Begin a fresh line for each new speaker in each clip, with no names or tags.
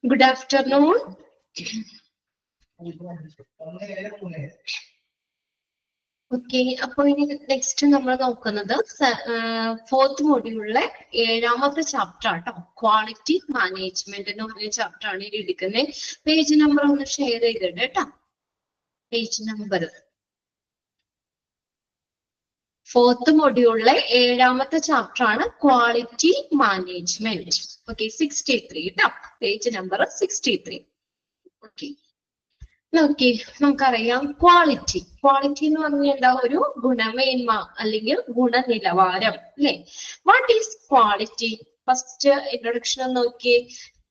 Good afternoon. Okay, അപ്പോൾ ഇനി next നമ്മൾ നോക്കുന്നത് ഫോർത്ത് മൊഡ്യൂളിലെ 7ാമത്തെ ചാപ്റ്റർ ആട്ടോ, ക്വാളിറ്റി മാനേജ്മെന്റ് എന്ന് പറഞ്ഞ ചാപ്റ്റർ ആണ് ഇനി എടുക്കുന്നത്. പേജ് നമ്പർ ഒന്ന് ഷെയർ ചെയ്തിട്ട് കേട്ടോ. പേജ് നമ്പർ ഫോർത്ത് മൊഡ്യൂളിലെ 7ാമത്തെ ചാപ്റ്റർ ആണ് ക്വാളിറ്റി മാനേജ്മെന്റ്. ഓക്കെ, 63 കേട്ടോ, പേജ് നമ്പർ 63. ഓക്കെ, ഓക്കെ, നമുക്കറിയാം ക്വാളിറ്റി എന്ന് പറഞ്ഞാൽ എന്താ, ഒരു ഗുണമേന്മ അല്ലെങ്കിൽ ഗുണനിലവാരം അല്ലെ. What is quality? First introduction നോക്കിയേ.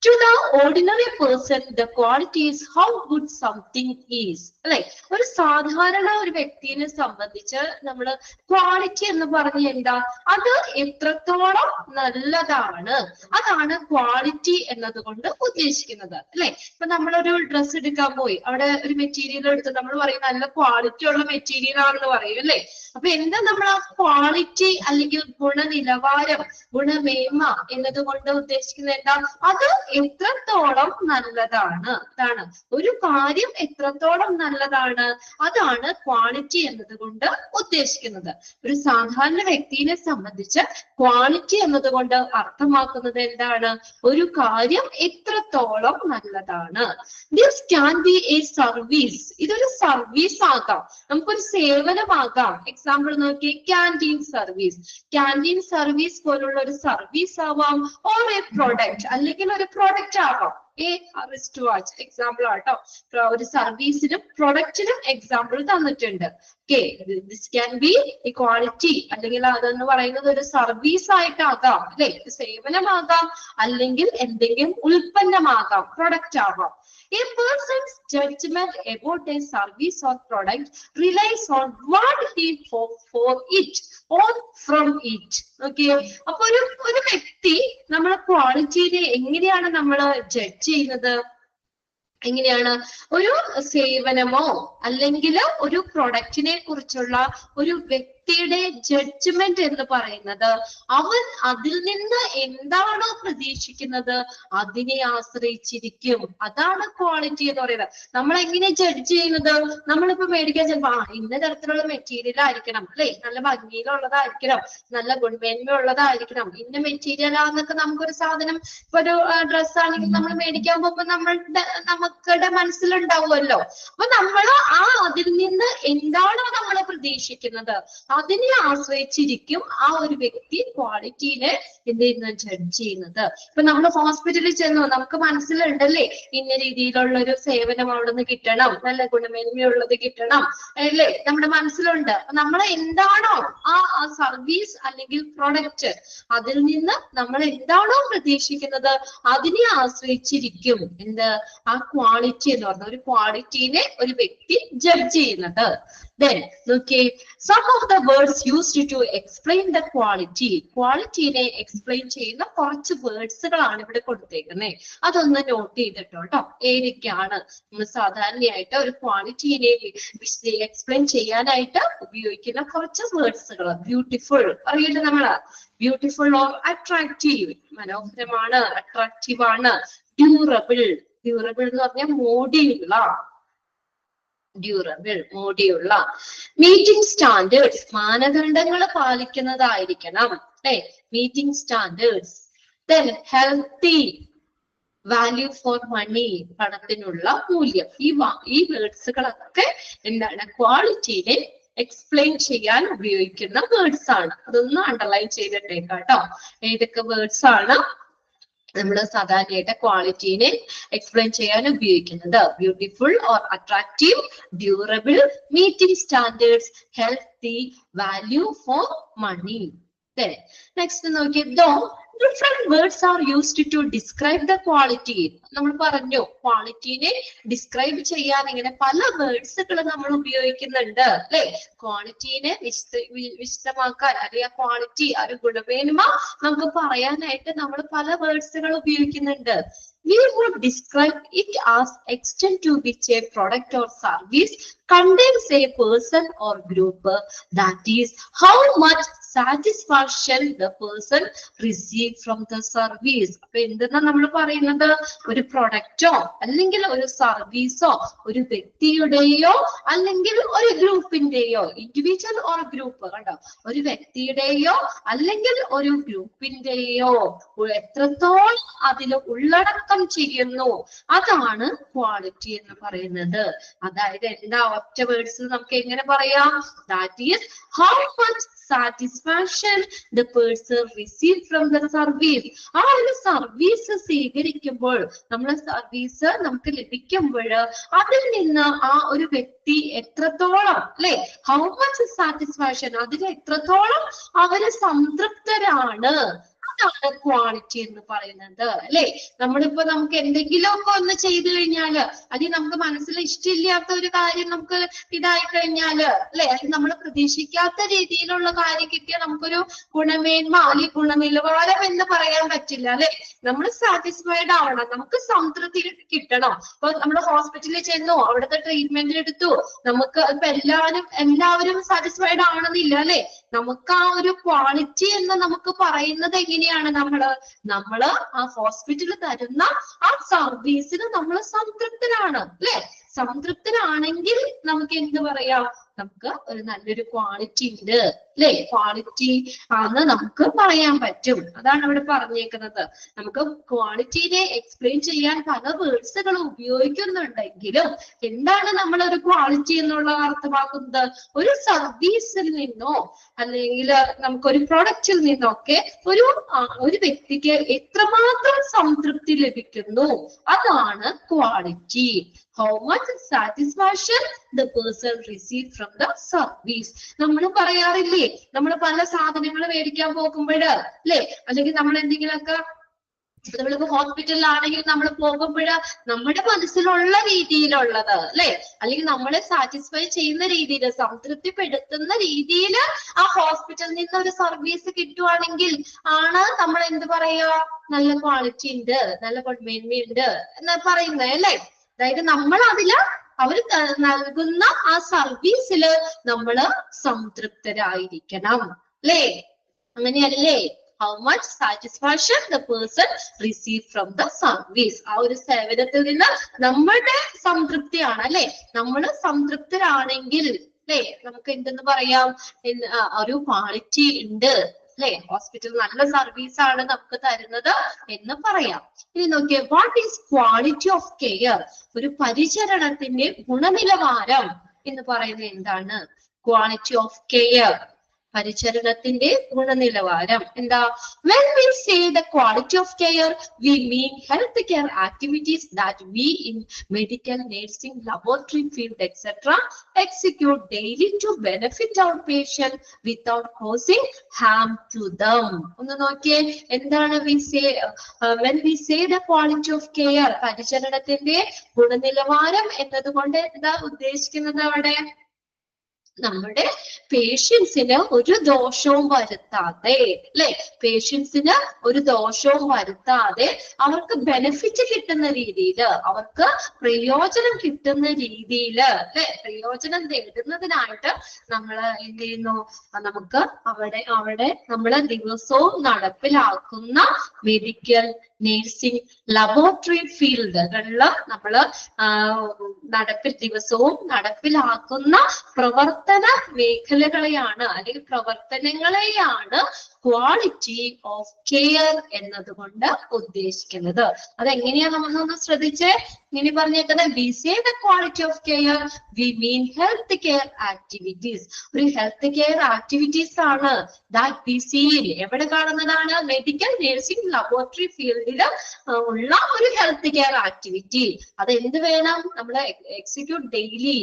To the ordinary person, the quality is how good something is. അല്ലെ, ഒരു സാധാരണ ഒരു വ്യക്തിയെ സംബന്ധിച്ച് നമ്മൾ ക്വാളിറ്റി എന്ന് പറഞ്ഞ എന്താ, അത് എത്രത്തോളം നല്ലതാണ്, അതാണ് ക്വാളിറ്റി എന്നതുകൊണ്ട് ഉദ്ദേശിക്കുന്നത് അല്ലെ. ഇപ്പൊ നമ്മളൊരു ഡ്രസ്സ് എടുക്കാൻ പോയി, അവിടെ ഒരു മെറ്റീരിയൽ എടുത്ത് നമ്മൾ പറയും നല്ല ക്വാളിറ്റി ഉള്ള മെറ്റീരിയൽ ആണെന്ന് പറയും അല്ലെ. അപ്പൊ എന്താ നമ്മൾ ആ ക്വാളിറ്റി അല്ലെങ്കിൽ ഗുണനിലവാരം, ഗുണമേന്മ എന്നതുകൊണ്ട് ഉദ്ദേശിക്കുന്നത് എന്താ, അത് എത്രത്തോളം നല്ലതാണ്, അതാണ് ഒരു കാര്യം എത്രത്തോളം നല്ലതാണ്, അതാണ് ക്വാളിറ്റി എന്നതുകൊണ്ട് ഉദ്ദേശിക്കുന്നത്. ഒരു സാധാരണ വ്യക്തിയെ സംബന്ധിച്ച് ക്വാളിറ്റി എന്നതുകൊണ്ട് അർത്ഥമാക്കുന്നത് എന്താണ്, ഒരു കാര്യം എത്രത്തോളം നല്ലതാണ്. This can be A service, ഇതൊരു സർവീസ് ആകാം, നമുക്കൊരു സേവനമാകാം. എക്സാമ്പിൾ നോക്കി, ക്യാൻറ്റീൻ സർവീസ് പോലുള്ള ഒരു സർവീസ് ആവാം, ഓർ എ പ്രൊഡക്റ്റ് അല്ലെങ്കിൽ ഒരു പ്രൊഡക്റ്റ് ആവാം. റിസ്റ്റ് വാച്ച് എക്സാമ്പിൾ ആട്ടോ, ഒരു സർവീസിനും പ്രൊഡക്റ്റിനും എക്സാമ്പിൾ തന്നിട്ടുണ്ട്. Okay, this can be quality, അല്ലെങ്കിൽ അതെന്ന് പറയുന്നത് ഒരു സർവീസ് ആയിട്ടാകാം അല്ലെ, സേവനമാകാം, അല്ലെങ്കിൽ എന്തെങ്കിലും ഉൽപ്പന്നമാകാം, പ്രൊഡക്റ്റ് ആവാം. A person's judgment about a service or product relies on what he hopes for it or from it. Okay, അപ്പൊ ഒരു വ്യക്തി നമ്മളെ ക്വാളിറ്റിനെ എങ്ങനെയാണ് നമ്മൾ ജഡ്ജ് ചെയ്യുന്നത്? എങ്ങനെയാണ്? ഒരു സേവനമോ അല്ലെങ്കിൽ ഒരു പ്രൊഡക്റ്റിനെ കുറിച്ചുള്ള ഒരു വ്യക്തിയുടെ ജഡ്ജ്മെന്റ് എന്ന് പറയുന്നത് അവൻ അതിൽ നിന്ന് എന്താണോ പ്രതീക്ഷിക്കുന്നത് അതിനെ ആശ്രയിച്ചിരിക്കും. അതാണ് ക്വാളിറ്റി എന്ന് പറയുന്നത്. നമ്മൾ എങ്ങനെ ജഡ്ജ് ചെയ്യുന്നത്? നമ്മളിപ്പോ മേടിക്കാൻ ചിലപ്പോ ഇന്ന തരത്തിലുള്ള മെറ്റീരിയൽ ആയിരിക്കണം അല്ലെ, നല്ല ഭംഗിയിലുള്ളതായിരിക്കണം, നല്ല ഗുണമേന്മയുള്ളതായിരിക്കണം, ഇന്ന മെറ്റീരിയൽ ആണെന്നൊക്കെ നമുക്കൊരു സാധനം, ഇപ്പൊ ഒരു ഡ്രസ് ആണെങ്കിൽ നമ്മൾ മേടിക്കാൻ പോകുമ്പോൾ നമുക്കുടെ മനസ്സിലുണ്ടാവുമല്ലോ. അപ്പൊ നമ്മൾ അതിൽ നിന്ന് എന്താണോ നമ്മൾ പ്രതീക്ഷിക്കുന്നത് അതിനെ ആശ്രയിച്ചിരിക്കും ആ ഒരു വ്യക്തി ക്വാളിറ്റിനെ എന്ത് ചെയ്യുന്നത്, ജഡ്ജ് ചെയ്യുന്നത്. ഇപ്പൊ നമ്മൾ ഹോസ്പിറ്റലിൽ ചെന്നു, നമുക്ക് മനസ്സിലുണ്ടല്ലേ ഇന്ന രീതിയിലുള്ള ഒരു സേവനം അവിടെ നിന്ന് കിട്ടണം, നല്ല ഗുണമേന്മയുള്ളത് കിട്ടണം അല്ലേ, നമ്മുടെ മനസ്സിലുണ്ട്. നമ്മൾ എന്താണോ ആ സർവീസ് അല്ലെങ്കിൽ പ്രൊഡക്റ്റ്, അതിൽ നിന്ന് നമ്മൾ എന്താണോ പ്രതീക്ഷിക്കുന്നത് അതിനെ ആശ്രയിച്ചിരിക്കും എന്ത്, ആ ക്വാളിറ്റി എന്ന് പറഞ്ഞ ഒരു ക്വാളിറ്റിനെ ഒരു വ്യക്തി ജഡ്ജ് ചെയ്യുന്നത്. Then, okay, some of the words used to explain the quality. ക്വാളിറ്റിനെ എക്സ്പ്ലെയിൻ ചെയ്യുന്ന കുറച്ച് വേർഡ്സുകളാണ് ഇവിടെ കൊടുത്തേക്കുന്നത്. അതൊന്ന് നോട്ട് ചെയ്തിട്ടോ കേട്ടോ. ഏതൊക്കെയാണ് നമ്മൾ സാധാരണയായിട്ട് ഒരു ക്വാളിറ്റിനെ എക്സ്പ്ലെയിൻ ചെയ്യാനായിട്ട് ഉപയോഗിക്കുന്ന കുറച്ച് വേർഡ്സുകൾ? ബ്യൂട്ടിഫുൾ അറിയില്ല നമ്മള്, ബ്യൂട്ടിഫുൾ ഓർ അട്രാക്റ്റീവ്, മനോഹരമാണ്, അട്രാക്റ്റീവ് ആണ്. ഡ്യൂറബിൾ എന്ന് പറഞ്ഞാൽ മോടിയുള്ള, മോടിയുള്ള. മീറ്റിംഗ് സ്റ്റാൻഡേർഡ്സ്, മാനദണ്ഡങ്ങൾ പാലിക്കുന്നതായിരിക്കണം അല്ലെ, meeting standards. Then healthy, value for money, പണത്തിനുള്ള മൂല്യം. ഈ വേർഡ്സുകളൊക്കെ എന്താണ്, ക്വാളിറ്റിനെ എക്സ്പ്ലെയിൻ ചെയ്യാൻ ഉപയോഗിക്കുന്ന വേർഡ്സ് ആണ്. അതൊന്ന് അണ്ടർലൈൻ ചെയ്തിട്ടേക്കാം കേട്ടോ. ഏതൊക്കെ വേർഡ്സ് ആണ് നമ്മൾ സാധാരണയായിട്ട് ക്വാളിറ്റിനെ എക്സ്പ്ലെയിൻ ചെയ്യാൻ ഉപയോഗിക്കുന്നത്? Beautiful or attractive, durable, meeting standards, healthy, value for money. Next നോക്കിയേ, ദോ different words are used to describe the quality. നമ്മൾ പറഞ്ഞു ക്വാളിറ്റിനെ ഡിസ്ക്രൈബ് ചെയ്യാൻ ഇങ്ങനെ പല വേർഡ്സുകൾ നമ്മൾ ഉപയോഗിക്കുന്നുണ്ട് അല്ലെ. ക്വാളിറ്റിനെ വിശദമാക്കാൻ അല്ലെങ്കിൽ ആ ക്വാളിറ്റി, ആ ഒരു ഗുണമേന്മ നമുക്ക് പറയാനായിട്ട് നമ്മൾ പല വേർഡ്സുകൾ ഉപയോഗിക്കുന്നുണ്ട്. We would describe it as extent to which a product or service contains a person or group, that is how much satisfaction the person receive from the service. അപ്പൊ എന്തെന്നാ നമ്മൾ പറയുന്നത്? ഒരു പ്രൊഡക്റ്റോ അല്ലെങ്കിൽ ഒരു സർവീസോ ഒരു വ്യക്തിയുടെയോ അല്ലെങ്കിൽ ഒരു ഗ്രൂപ്പിന്റെയോ, ഇൻഡിവിജ്വൽ ഓർ ഗ്രൂപ്പ്, കണ്ടോ, ഒരു വ്യക്തിയുടെയോ അല്ലെങ്കിൽ ഒരു ഗ്രൂപ്പിന്റെയോ എത്രത്തോളം അതിൽ ഉള്ളടക്കം ചെയ്യുന്നു, അതാണ് ക്വാളിറ്റി എന്ന് പറയുന്നത്. അതായത് എന്താ ഒറ്റ വേർഡ്സ് നമുക്ക് എങ്ങനെ പറയാം? That is how much satisfaction the person receive from the service. ആ ഒരു സർവീസ് സ്വീകരിക്കുമ്പോൾ, നമ്മളെ സർവീസ് നമുക്ക് ലഭിക്കുമ്പോൾ അതിൽ നിന്ന് ആ ഒരു വ്യക്തി എത്രത്തോളം, അല്ലെ, ഹൗ മച്ച് സാറ്റിസ്ഫാക്ഷൻ, അതിൽ എത്രത്തോളം അവര് സംതൃപ്തരാണ്, അതാണ് ക്വാളിറ്റി എന്ന് പറയുന്നത്. അല്ലെ, നമുക്ക് എന്തെങ്കിലും ഒക്കെ ഒന്ന് ചെയ്തു കഴിഞ്ഞാല്, അല്ലെങ്കിൽ നമുക്ക് മനസ്സിൽ ഇഷ്ടമില്ലാത്ത ഒരു കാര്യം നമുക്ക് ഇതായി കഴിഞ്ഞാല്, അല്ലെ, അല്ലെങ്കിൽ നമ്മൾ പ്രതീക്ഷിക്കാത്ത രീതിയിലുള്ള കാര്യം കിട്ടിയാൽ നമുക്കൊരു ഗുണമേന്മ അല്ലെങ്കിൽ ഗുണനിലവാരം എന്ന് പറയാൻ പറ്റില്ല. അല്ലെ, നമ്മൾ സാറ്റിസ്ഫൈഡ് ആവണം, നമുക്ക് സംതൃപ്തി കിട്ടണം. ഇപ്പൊ നമ്മൾ ഹോസ്പിറ്റലിൽ ചെന്നു, അവിടുത്തെ ട്രീറ്റ്മെന്റ് എടുത്തു, നമുക്ക് ഇപ്പൊ എല്ലാവരും സാറ്റിസ്ഫൈഡ് ആവണമെന്നില്ല. അല്ലെ, നമുക്ക് ആ ഒരു ക്വാളിറ്റി എന്ന് നമുക്ക് പറയുന്നത് എങ്ങനെയാണ്? നമ്മള് ആ ഹോസ്പിറ്റലിൽ തരുന്ന ആ സർവീസിന് നമ്മൾ സംതൃപ്തരാണ്. അല്ലെ, സംതൃപ്തരാണെങ്കിൽ നമുക്ക് എന്ത് പറയാം? നമുക്ക് ഒരു നല്ലൊരു ക്വാളിറ്റി ഉണ്ട്, അല്ലെ, ക്വാളിറ്റി ആണെന്ന് നമുക്ക് പറയാൻ പറ്റും. അതാണ് ഇവിടെ പറഞ്ഞേക്കുന്നത്. നമുക്ക് ക്വാളിറ്റിനെ എക്സ്പ്ലെയിൻ ചെയ്യാൻ പല വേർഡ്സുകൾ ഉപയോഗിക്കുന്നുണ്ടെങ്കിലും എന്താണ് നമ്മൾ ഒരു ക്വാളിറ്റി എന്നുള്ള അർത്ഥമാക്കുന്നത്? ഒരു സർവീസിൽ നിന്നോ അല്ലെങ്കിൽ നമുക്കൊരു പ്രൊഡക്റ്റിൽ നിന്നൊക്കെ ഒരു വ്യക്തിക്ക് എത്രമാത്രം സംതൃപ്തി ലഭിക്കുന്നു, അതാണ് quality. How much satisfaction the person received from the service. നമ്മൾ പറയാറില്ലേ, നമ്മൾ പല സാധനങ്ങൾ മേടിക്കാൻ പോകുമ്പോൾ, അല്ലെ, അല്ലെങ്കിൽ നമ്മൾ എന്തെങ്കിലുമൊക്കെ, നമ്മളിപ്പോ ഹോസ്പിറ്റലിലാണെങ്കിൽ നമ്മൾ പോകുമ്പോൾ നമ്മുടെ മനസ്സിലുള്ള രീതിയിലുള്ളത്, അല്ലെ, അല്ലെങ്കിൽ നമ്മളെ സാറ്റിസ്ഫൈ ചെയ്യുന്ന രീതിയിൽ, സംതൃപ്തിപ്പെടുത്തുന്ന രീതിയിൽ ആ ഹോസ്പിറ്റലിൽ നിന്ന് ഒരു സർവീസ് കിട്ടുവാണെങ്കിൽ ആണ് നമ്മൾ എന്ത് പറയാ? നല്ല ക്വാളിറ്റി ഉണ്ട്, നല്ല ഗുണമേന്മയുണ്ട് എന്ന് പറയുന്നത്. അല്ലെ, അതായത് നമ്മൾ അവർ നൽകുന്ന ആ സർവീസില് നമ്മള് സംതൃപ്തരായിരിക്കണം. അല്ലേ, അങ്ങനെയല്ലേ? How much satisfaction the person received from the service. ആ ഒരു സേവനത്തിൽ നിന്ന് നമ്മുടെ സംതൃപ്തിയാണ്, അല്ലെ, നമ്മൾ സംതൃപ്തരാണെങ്കിൽ, അല്ലെ, നമുക്ക് എന്തെന്ന് പറയാം? ഒരു ക്വാളിറ്റി ഉണ്ട്, അല്ലെ, ഹോസ്പിറ്റൽ നല്ല സർവീസ് ആണ് നമുക്ക് തരുന്നത് എന്ന് പറയാം. ഇനി നോക്കിയേ, what is quality of care? ഒരു പരിചരണത്തിന്റെ ഗുണനിലവാരം എന്ന് പറയുന്നത് എന്താണ്? ക്വാളിറ്റി ഓഫ് കെയർ, പരിചരണത്തിന്റെ ഗുണനിലവാരം എന്താ? When we say the quality of care, we mean health care activities that we in medical, nursing, laboratory field, etc. execute daily to benefit our patient without causing harm to them. ഒന്ന് നോക്കിയേ, എന്താണ് when we say the quality of care, പരിചരണത്തിന്റെ ഗുണനിലവാരം എന്നതുകൊണ്ട് എന്താ ഉദ്ദേശിക്കുന്നത്? അവിടെ നമ്മുടെ പേഷ്യൻസിന് ഒരു ദോഷവും വരുത്താതെ, അല്ലെ, പേഷ്യൻസിന് ഒരു ദോഷവും വരുത്താതെ അവർക്ക് ബെനിഫിറ്റ് കിട്ടുന്ന രീതിയിൽ, അവർക്ക് പ്രയോജനം കിട്ടുന്ന രീതിയിൽ, അല്ലെ, പ്രയോജനം നേടുന്നതിനായിട്ട് നമ്മൾ എന്ത് ചെയ്യുന്നു? നമുക്ക് അവിടെ നമ്മള് ദിവസവും നടപ്പിലാക്കുന്ന മെഡിക്കൽ, നേഴ്സിംഗ്, ലബോറട്ടറി ഫീൽഡുകളില് നമ്മള് ദിവസവും നടപ്പിലാക്കുന്ന പ്രവർത്തന മേഖലകളെയാണ് അല്ലെങ്കിൽ പ്രവർത്തനങ്ങളെയാണ് ക്വാളിറ്റി ഓഫ് കെയർ എന്നതുകൊണ്ട് ഉദ്ദേശിക്കുന്നത്. അതെങ്ങനെയാ നമ്മളൊന്ന് ശ്രദ്ധിച്ചേ. ഇങ്ങനെ പറഞ്ഞേക്കുന്നത്, we say the quality of care, we mean health care activities. ഒരു ഹെൽത്ത് കെയർ ആക്ടിവിറ്റീസ് ആണ് that we see, എവിടെ കാണുന്നതാണ്? മെഡിക്കൽ, നഴ്സിംഗ്, ലബോറട്ടറി ഫീൽഡിൽ ഉള്ള ഒരു ഹെൽത്ത് കെയർ ആക്ടിവിറ്റി. അത് എന്ത് വേണം? നമ്മൾ എക്സിക്യൂട്ട് ഡെയിലി,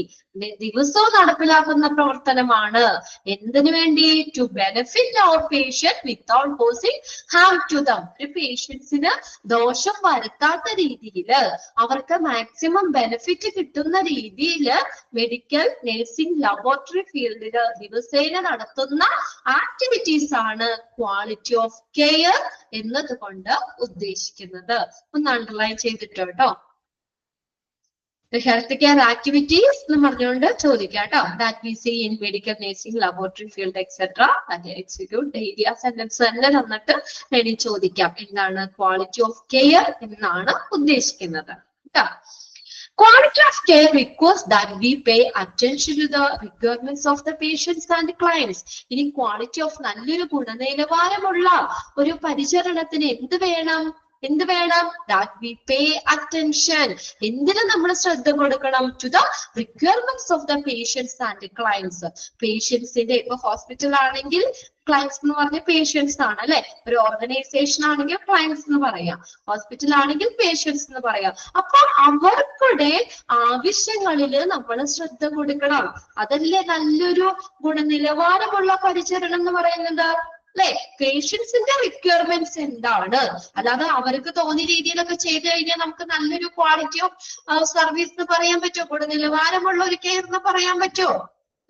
ദിവസവും നടപ്പിലാക്കുന്ന പ്രവർത്തനമാണ്. എന്തിനു വേണ്ടി? To benefit our patient without causing harm to them. ഒരു പേഷ്യൻസിന് ദോഷം വരുത്താത്ത രീതിയിൽ, അവർക്ക് മാക്സിമം ബെനിഫിറ്റ് കിട്ടുന്ന രീതിയിൽ മെഡിക്കൽ, നഴ്സിംഗ്, ലബോറട്ടറി ഫീൽഡിൽ ദിവസേന നടത്തുന്ന ആക്ടിവിറ്റീസ് ആണ് ക്വാളിറ്റി ഓഫ് കെയർ എന്നതുകൊണ്ട് ഉദ്ദേശിക്കുന്നത്. ഒന്ന് അണ്ടർലൈൻ ചെയ്തിട്ടോ. ഹെൽത്ത് കെയർ ആക്ടിവിറ്റീസ് എന്ന് പറഞ്ഞുകൊണ്ട് ചോദിക്കാം കേട്ടോ. That we see in medical nursing, laboratory field etcetera execute daily sentence തന്നെ തന്നിട്ട് വേണ്ടി ചോദിക്കാം. എന്താണ് ക്വാളിറ്റി ഓഫ് കെയർ എന്നാണ് ഉദ്ദേശിക്കുന്നത് കേട്ടോ. Quality of care requires that we pay attention to the requirements of the patients and clients. ഇനി quality of നല്ലൊരു ഗുണനിലവാരമുള്ള ഒരു പരിചരണത്തിന് എന്ത് വേണം? That we pay attention. എന്തിന് നമ്മൾ ശ്രദ്ധ കൊടുക്കണം? To the requirements of the patients and clients. പേഷ്യൻസിന്റെ ഇപ്പൊ ഹോസ്പിറ്റൽ ആണെങ്കിൽ ക്ലയൻസ് എന്ന് പറഞ്ഞ പേഷ്യൻസ് ആണ് അല്ലെ. ഒരു ഓർഗനൈസേഷൻ ആണെങ്കിൽ ക്ലയൻസ് എന്ന് പറയാം, ഹോസ്പിറ്റൽ ആണെങ്കിൽ പേഷ്യൻസ് എന്ന് പറയാം. അപ്പൊ അവർക്കുടെ ആവശ്യങ്ങളിൽ നമ്മൾ ശ്രദ്ധ കൊടുക്കണം. അതല്ലേ നല്ലൊരു ഗുണനിലവാരമുള്ള പരിചരണം എന്ന് പറയുന്നത് അല്ലെ. പേഷ്യൻസിന്റെ റിക്വയർമെന്റ്സ് എന്താണ്? അല്ലാതെ അവർക്ക് തോന്നിയ രീതിയിലൊക്കെ ചെയ്തു കഴിഞ്ഞാൽ നമുക്ക് നല്ലൊരു ക്വാളിറ്റി ഓഫ് സർവീസ് എന്ന് പറയാൻ പറ്റുമോ? ഗുണനിലവാരമുള്ള ഒരു കെയർ എന്ന് പറയാൻ പറ്റുമോ?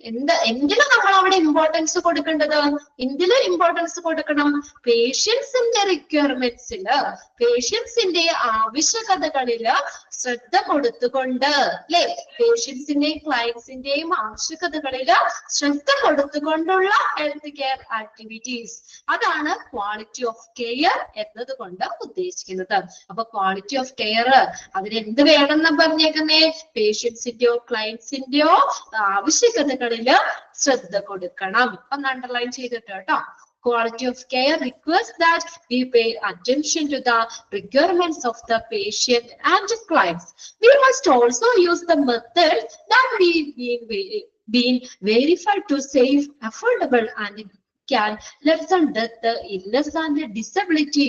എന്തിനാ നമ്മൾ അവിടെ ഇമ്പോർട്ടൻസ് കൊടുക്കേണ്ടത്? എന്തിന് ഇമ്പോർട്ടൻസ് കൊടുക്കണം? പേഷ്യൻസിന്റെ റിക്വയർമെന്റ്സില്, പേഷ്യൻസിന്റെ ആവശ്യകതകളില് ശ്രദ്ധ കൊടുത്തുകൊണ്ട് അല്ലെ, പേഷ്യൻസിന്റെയും ക്ലയൻസിന്റെയും ആവശ്യകതകളില് ശ്രദ്ധ കൊടുത്തുകൊണ്ടുള്ള ഹെൽത്ത് കെയർ ആക്ടിവിറ്റീസ്, അതാണ് ക്വാളിറ്റി ഓഫ് കെയർ എന്നതുകൊണ്ട് ഉദ്ദേശിക്കുന്നത്. അപ്പൊ ക്വാളിറ്റി ഓഫ് കെയർ അതിന് എന്ത് വേണമെന്ന് പറഞ്ഞേക്കുന്നേ? പേഷ്യൻസിന്റെയോ ക്ലയൻസിന്റെയോ ആവശ്യകതകളില് ശ്രദ്ധ കൊടുക്കണം. ഒന്ന് അണ്ടർലൈൻ ചെയ്തിട്ട് കേട്ടോ. Quality of care requires that we pay attention to the requirements of the patient and the clients. We must also use the methods that been verified to save, affordable and can lessen death, illness and disability.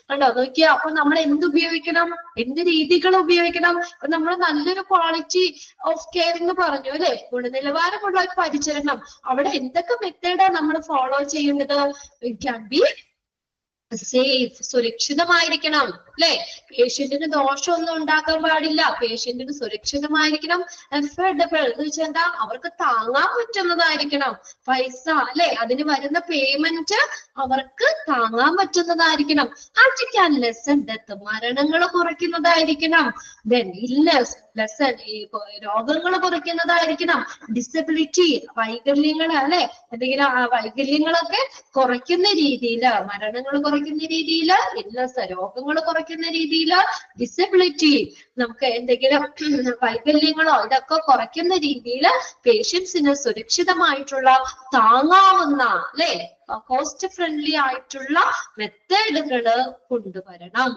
കണ്ടോ നോക്കിയാ? അപ്പൊ നമ്മൾ എന്ത് ഉപയോഗിക്കണം? എന്ത് രീതികൾ ഉപയോഗിക്കണം? അപ്പൊ നമ്മൾ നല്ലൊരു ക്വാളിറ്റി ഓഫ് കെയർ എന്ന് പറഞ്ഞു അല്ലെ, ഗുണനിലവാരമുള്ള ഒരു പരിചരണം. അവിടെ എന്തൊക്കെ മെത്തേഡാണ് നമ്മൾ ഫോളോ ചെയ്യേണ്ടത്? ഇറ്റ് ക്യാൻ ബി സേഫ്, സുരക്ഷിതമായിരിക്കണം അല്ലെ. പേഷ്യന്റിന് ദോഷമൊന്നും ഉണ്ടാക്കാൻ പാടില്ല, പേഷ്യന്റിന് സുരക്ഷിതമായിരിക്കണം. അഫോർഡബിൾ എന്ന് വെച്ചാൽ എന്താ? അവർക്ക് താങ്ങാൻ പറ്റുന്നതായിരിക്കണം. പൈസ അല്ലെ, അതിന് വരുന്ന പേയ്മെന്റ് അവർക്ക് താങ്ങാൻ പറ്റുന്നതായിരിക്കണം. ആൻഡ് ക്യാൻ ലെസൺ ഡെത്ത്, മരണങ്ങൾ കുറയ്ക്കുന്നതായിരിക്കണം. ദെൻ ഇൽനെസ്, ലെസൺ ഈ രോഗങ്ങൾ കുറയ്ക്കുന്നതായിരിക്കണം. ഡിസബിലിറ്റി, വൈകല്യങ്ങൾ അല്ലെ, എന്തെങ്കിലും വൈകല്യങ്ങളൊക്കെ കുറയ്ക്കുന്ന രീതിയിൽ, മരണങ്ങൾ കുറയ്ക്കുന്ന രീതിയിൽ, ഇൽനെസ് രോഗങ്ങൾ കുറയ്ക്കുന്ന രീതിയിൽ, ഡിസബിലിറ്റി നമുക്ക് എന്തെങ്കിലും വൈകല്യങ്ങളോ ഇതൊക്കെ കുറയ്ക്കുന്ന രീതിയിൽ പേഷ്യൻസിന് സുരക്ഷിതമായിട്ടുള്ള താങ്ങാവുന്ന അല്ലെ കോസ്റ്റ് ഫ്രണ്ട്ലി ആയിട്ടുള്ള മെത്തേഡുകള് കൊണ്ടുവരണം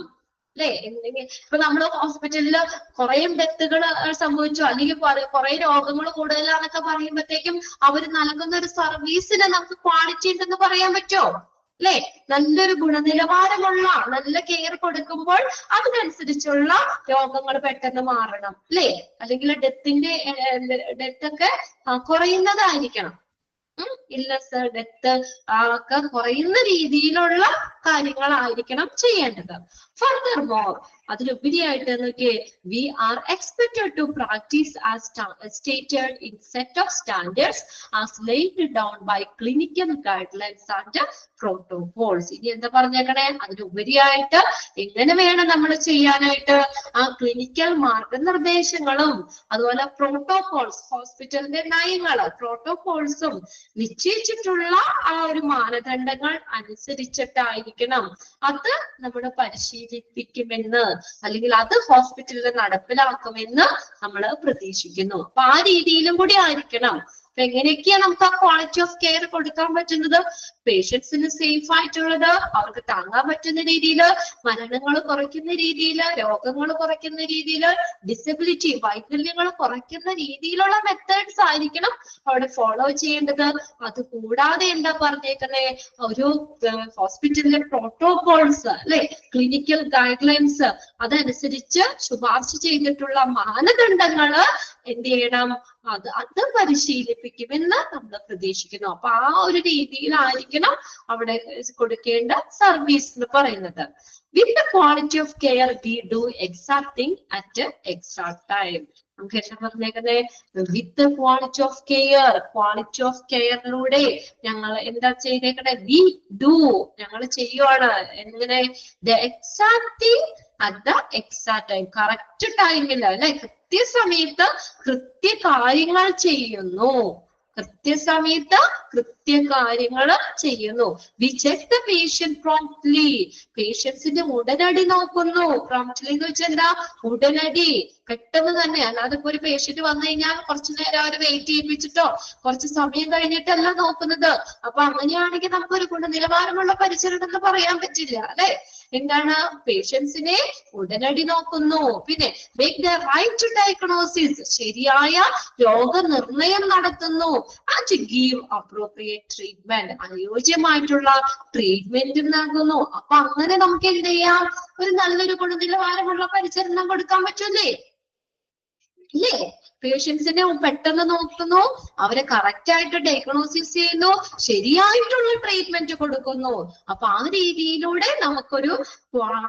അല്ലെ. എന്തെങ്കിലും ഇപ്പൊ നമ്മള് ഹോസ്പിറ്റലില് കുറെ ഡെത്തുകൾ സംഭവിച്ചു അല്ലെങ്കിൽ കുറെ രോഗങ്ങൾ കൂടുതലാന്നൊക്കെ പറയുമ്പോഴത്തേക്കും അവര് നൽകുന്ന ഒരു സർവീസിന് നമുക്ക് ക്വാളിറ്റി ഉണ്ടെന്ന് പറയാൻ പറ്റുമോ? അല്ലെ, നല്ലൊരു ഗുണനിലവാരമുള്ള നല്ല കെയർ കൊടുക്കുമ്പോൾ അതിനനുസരിച്ചുള്ള രോഗങ്ങൾ പെട്ടെന്ന് മാറണം അല്ലെ, അല്ലെങ്കിൽ ഡെത്തൊക്കെ കുറയുന്നതായിരിക്കണം. ഇല്ലസ് ഡെത്ത് ഒക്കെ കുറയുന്ന രീതിയിലുള്ള കാര്യങ്ങളായിരിക്കണം ചെയ്യേണ്ടത്. ഫർദർമോർ അതിലുപരിയായിട്ട് നോക്കിയേ, we are expected to practise as stated in set of standards as laid down by clinical guidelines and protocols. ഇനി എന്താ പറഞ്ഞേക്കണേ? അതിലുപരിയായിട്ട് എങ്ങനെ വേണം നമ്മൾ ചെയ്യാനായിട്ട്? ആ ക്ലിനിക്കൽ മാർഗനിർദ്ദേശങ്ങളും അതുപോലെ പ്രോട്ടോകോൾസ്, ഹോസ്പിറ്റലിന്റെ നയങ്ങള് പ്രോട്ടോകോൾസും നിശ്ചയിച്ചിട്ടുള്ള ആ ഒരു മാനദണ്ഡങ്ങൾ അനുസരിച്ചിട്ടായിരിക്കണം അത് നമ്മൾ പരിശീലിപ്പിക്കുമെന്ന്, അല്ലെങ്കിൽ അത് ഹോസ്പിറ്റലിൽ നടപ്പിലാക്കുമെന്ന് നമ്മൾ പ്രതീക്ഷിക്കുന്നു. അപ്പൊ ആ രീതിയിലും കൂടി ആയിരിക്കണം. അപ്പൊ എങ്ങനെയൊക്കെയാണ് നമുക്ക് ആ ക്വാളിറ്റി ഓഫ് കെയർ കൊടുക്കാൻ പറ്റുന്നത്? പേഷ്യൻസിന് സേഫ് ആയിട്ടുള്ളത്, അവർക്ക് താങ്ങാൻ പറ്റുന്ന രീതിയിൽ, മരണങ്ങൾ കുറയ്ക്കുന്ന രീതിയിൽ, രോഗങ്ങൾ കുറയ്ക്കുന്ന രീതിയിൽ, ഡിസബിലിറ്റി വൈകല്യങ്ങൾ കുറയ്ക്കുന്ന രീതിയിലുള്ള മെത്തേഡ്സ് ആയിരിക്കണം അവിടെ ഫോളോ ചെയ്യേണ്ടത്. അത് കൂടാതെ എന്താ പറഞ്ഞേക്കുന്നത്? ഒരു ഹോസ്പിറ്റലിലെ പ്രോട്ടോകോൾസ് അല്ലെ, ക്ലിനിക്കൽ ഗൈഡ്ലൈൻസ് അതനുസരിച്ച് ശുപാർശ ചെയ്തിട്ടുള്ള മാനദണ്ഡങ്ങള് എന്ത് ചെയ്യണം? അത് പരിശീലിപ്പിക്കുമെന്ന് നമ്മൾ പ്രതീക്ഷിക്കുന്നു. അപ്പൊ ആ ഒരു രീതിയിലായിരിക്കണം അവിടെ കൊടുക്കേണ്ട സർവീസ് എന്ന് പറയുന്നത്. With the quality of care, we do exact thing at exact time. നമുക്ക് എന്താ പറഞ്ഞേക്കുന്നത്? With quality of care. Quality of കെയറിലൂടെ ഞങ്ങൾ എന്താ ചെയ്തേക്കണേ? വി ഡു, ഞങ്ങൾ ചെയ്യുവാണ്. എങ്ങനെ? The exact thing at the exact time. Correct ടൈമിൽ അല്ലെ, കൃത്യസമയത്ത് കൃത്യകാര്യങ്ങൾ ചെയ്യുന്നു. കൃത്യസമയത്ത് കൃത്യകാര്യങ്ങൾ ചെയ്യുന്നു. We check the patient promptly. പേഷ്യൻസിന്റെ ഉടനടി നോക്കുന്നു. പ്രോംപ്റ്റ്ലി എന്ന് വെച്ചാൽ എന്താ? ഉടനടി, പെട്ടെന്ന് തന്നെ. അല്ലാതെ ഇപ്പൊ ഒരു പേഷ്യന്റ് വന്നു കഴിഞ്ഞാൽ കുറച്ചു നേരം അവര് വെയിറ്റ് ചെയ്യിപ്പിച്ചിട്ടോ കുറച്ച് സമയം കഴിഞ്ഞിട്ടല്ല നോക്കുന്നത്. അപ്പൊ അങ്ങനെയാണെങ്കിൽ നമുക്കൊരു ഗുണനിലവാരമുള്ള പരിചരണം എന്ന് പറയാൻ പറ്റില്ല അല്ലെ. എന്താണ്? പേഷ്യൻസിനെ ഉടനടി നോക്കുന്നു. പിന്നെ മേക്ക് ദ റൈറ്റ് ഡയഗ്നോസിസ്, ശരിയായ രോഗനിർണയം നടത്തുന്നു. ആൻഡ് ഗീവ് അപ്രോപ്രിയേറ്റ് ട്രീറ്റ്മെന്റ്, അനുയോജ്യമായിട്ടുള്ള ട്രീറ്റ്മെന്റ് നൽകുന്നു. അപ്പൊ അങ്ങനെ നമുക്ക് എന്ത് ചെയ്യാം? ഒരു നല്ലൊരു ഗുണനിലവാരമുള്ള പരിചരണം കൊടുക്കാൻ പറ്റൂലേ? ഇല്ലേ? പേഷ്യൻസിനെ പെട്ടെന്ന് നോക്കുന്നു, അവരെ കറക്റ്റ് ആയിട്ട് ഡയഗ്നോസിസ് ചെയ്യുന്നു, ശരിയായിട്ടുള്ള ട്രീറ്റ്മെന്റ് കൊടുക്കുന്നു. അപ്പൊ ആ രീതിയിലൂടെ നമുക്കൊരു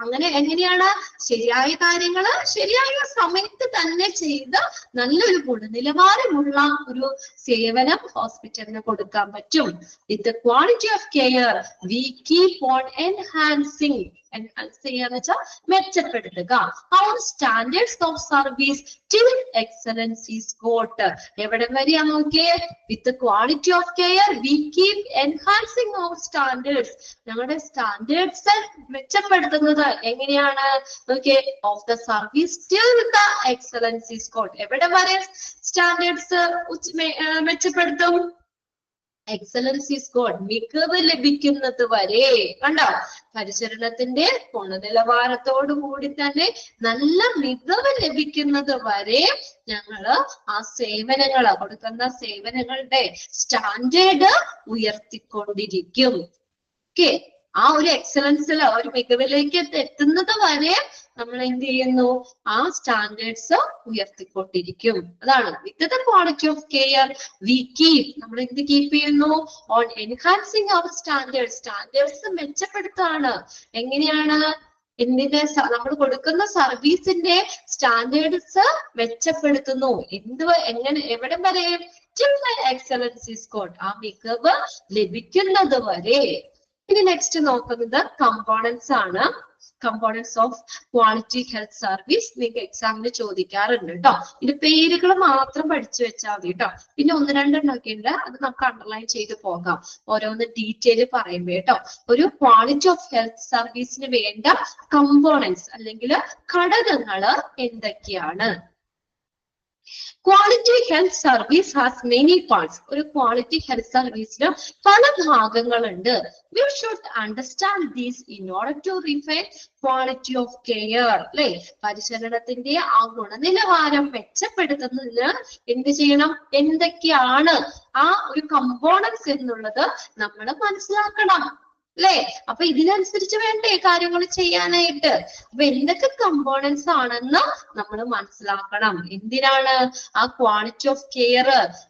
അങ്ങനെ എങ്ങനെയാണ് ശരിയായ കാര്യങ്ങള് ശരിയായ സമയത്ത് തന്നെ ചെയ്ത് നല്ലൊരു ഗുണനിലവാരമുള്ള ഒരു സേവനം ഹോസ്പിറ്റലിന് കൊടുക്കാൻ പറ്റും. With quality of care we keep on enhancing. Enhance ചെയ്യാന്ന് വെച്ചാൽ മെച്ചപ്പെടുത്തുക. Our standards of service till excellence is got. എവിടെ വരെയാ നോക്കിയേ? With quality of care we keep enhancing our standards. ഞങ്ങളുടെ സ്റ്റാൻഡേർഡ്സ് മെച്ചപ്പെടുത്തുന്നത് എങ്ങനെയാണ്? നോക്കിയേ, of the service till the excellence is got. എവിടെ വരെ സ്റ്റാൻഡേർഡ്സ് മെച്ചപ്പെടുത്തും? എക്സലൻസ് ഈസ് ഗോഡ്, മികവ് ലഭിക്കുന്നത് വരെ. കണ്ടോ? പരിചരണത്തിന്റെ ഗുണനിലവാരത്തോടു കൂടി തന്നെ നല്ല മികവ് ലഭിക്കുന്നത് വരെ ഞങ്ങള് ആ സേവനങ്ങള് കൊടുക്കുന്ന സേവനങ്ങളുടെ സ്റ്റാൻഡേർഡ് ഉയർത്തിക്കൊണ്ടിരിക്കും. ഓക്കെ, ആ ഒരു എക്സലൻസിൽ ഒരു മികവിലേക്ക് എത്തുന്നത് വരെ നമ്മൾ എന്ത് ചെയ്യുന്നു? ആ സ്റ്റാൻഡേർഡ്സ് ഉയർത്തിക്കൊണ്ടിരിക്കും. അതാണ് with the quality of care we keep. നമ്മൾ എന്ത് കീപ്പ് ചെയ്യുന്നു? On enhancing our standards. Standards മെച്ചപ്പെടുത്താണ്. എങ്ങനെയാണ്? എന്തിന്റെ? നമ്മൾ കൊടുക്കുന്ന സർവീസിന്റെ സ്റ്റാൻഡേർഡ്സ് മെച്ചപ്പെടുത്തുന്നു. എങ്ങനെ? എവിടെ വരെ? Till the excellence is got, ആ മികവ് ലഭിക്കുന്നത് വരെ. ഇനി നെക്സ്റ്റ് നോക്കുന്നത് കമ്പോണൻസ് ആണ്. Components of quality health service നിങ്ങൾക്ക് എക്സാമിന് ചോദിക്കാറുണ്ട് കേട്ടോ. ഇതിന്റെ പേരുകൾ മാത്രം പഠിച്ചു വെച്ചാൽ മതി കേട്ടോ. പിന്നെ ഒന്ന് രണ്ടെണ്ണമൊക്കെ ഉണ്ട്, അത് നമുക്ക് അണ്ടർലൈൻ ചെയ്ത് പോകാം ഓരോന്ന് ഡീറ്റെയിൽ പറയുമ്പോ കേട്ടോ. ഒരു ക്വാളിറ്റി ഓഫ് ഹെൽത്ത് സർവീസിന് വേണ്ട കമ്പോണൻസ് അല്ലെങ്കിൽ ഘടകങ്ങള് എന്തൊക്കെയാണ്? Quality health service has many parts. ഒരു ക്വാളിറ്റി ഹെൽത്ത് സർവീസിന് പല ഭാഗങ്ങളുണ്ട്. We should understand these in order to refine quality of care. അല്ലെ, പരിചരണത്തിന്റെ ആ ഗുണനിലവാരം മെച്ചപ്പെടുത്തുന്നതിന് എന്ത് ചെയ്യണം? എന്തൊക്കെയാണ് ആ ഒരു കമ്പോണൻസ് എന്നുള്ളത് നമ്മൾ മനസ്സിലാക്കണം. അല്ലെ, അപ്പൊ ഇതിനനുസരിച്ച് വേണ്ടേ കാര്യങ്ങൾ ചെയ്യാനായിട്ട്. അപ്പൊ എന്തൊക്കെ കമ്പോണൻസ് ആണെന്ന് നമ്മൾ മനസ്സിലാക്കണം. എന്തിനാണ്? ആ ക്വാളിറ്റി ഓഫ് കെയർ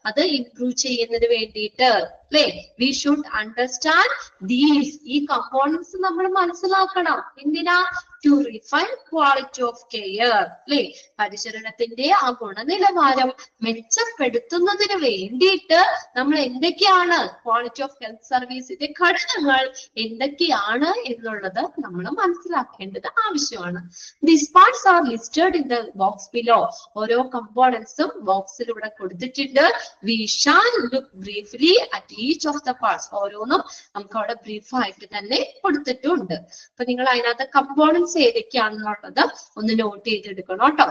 അത് ഇംപ്രൂവ് ചെയ്യുന്നതിന് വേണ്ടിയിട്ട്. അല്ലെ, വി ഷുഡ് അണ്ടർസ്റ്റാൻഡ് ദീസ്. ഈ കമ്പോണൻസ് നമ്മൾ മനസ്സിലാക്കണം. എന്തിനാ? To refine quality of care. അല്ലെ, പരിചരണത്തിന്റെ ആ ഗുണനിലവാരം മെച്ചപ്പെടുത്തുന്നതിന് വേണ്ടിയിട്ട് നമ്മൾ എന്തൊക്കെയാണ് ക്വാളിറ്റി ഓഫ് ഹെൽത്ത് സർവീസിന്റെ ഘടകങ്ങൾ എന്തൊക്കെയാണ് എന്നുള്ളത് നമ്മൾ മനസ്സിലാക്കേണ്ടത് ആവശ്യമാണ്. These parts R listed in the box below. ഓരോ കമ്പോണൻസും ബോക്സിൽ ഇവിടെ കൊടുത്തിട്ടുണ്ട്. We shall look briefly at each of the parts. ഓരോന്നും നമുക്ക് അവിടെ ബ്രീഫ് ആയിട്ട് തന്നെ കൊടുത്തിട്ടുണ്ട്. അപ്പൊ നിങ്ങൾ അതിനകത്ത് കമ്പോണൻസ് ഏതൊക്കെയാണെന്നുള്ളത് ഒന്ന് നോട്ട് ചെയ്തെടുക്കണം കേട്ടോ.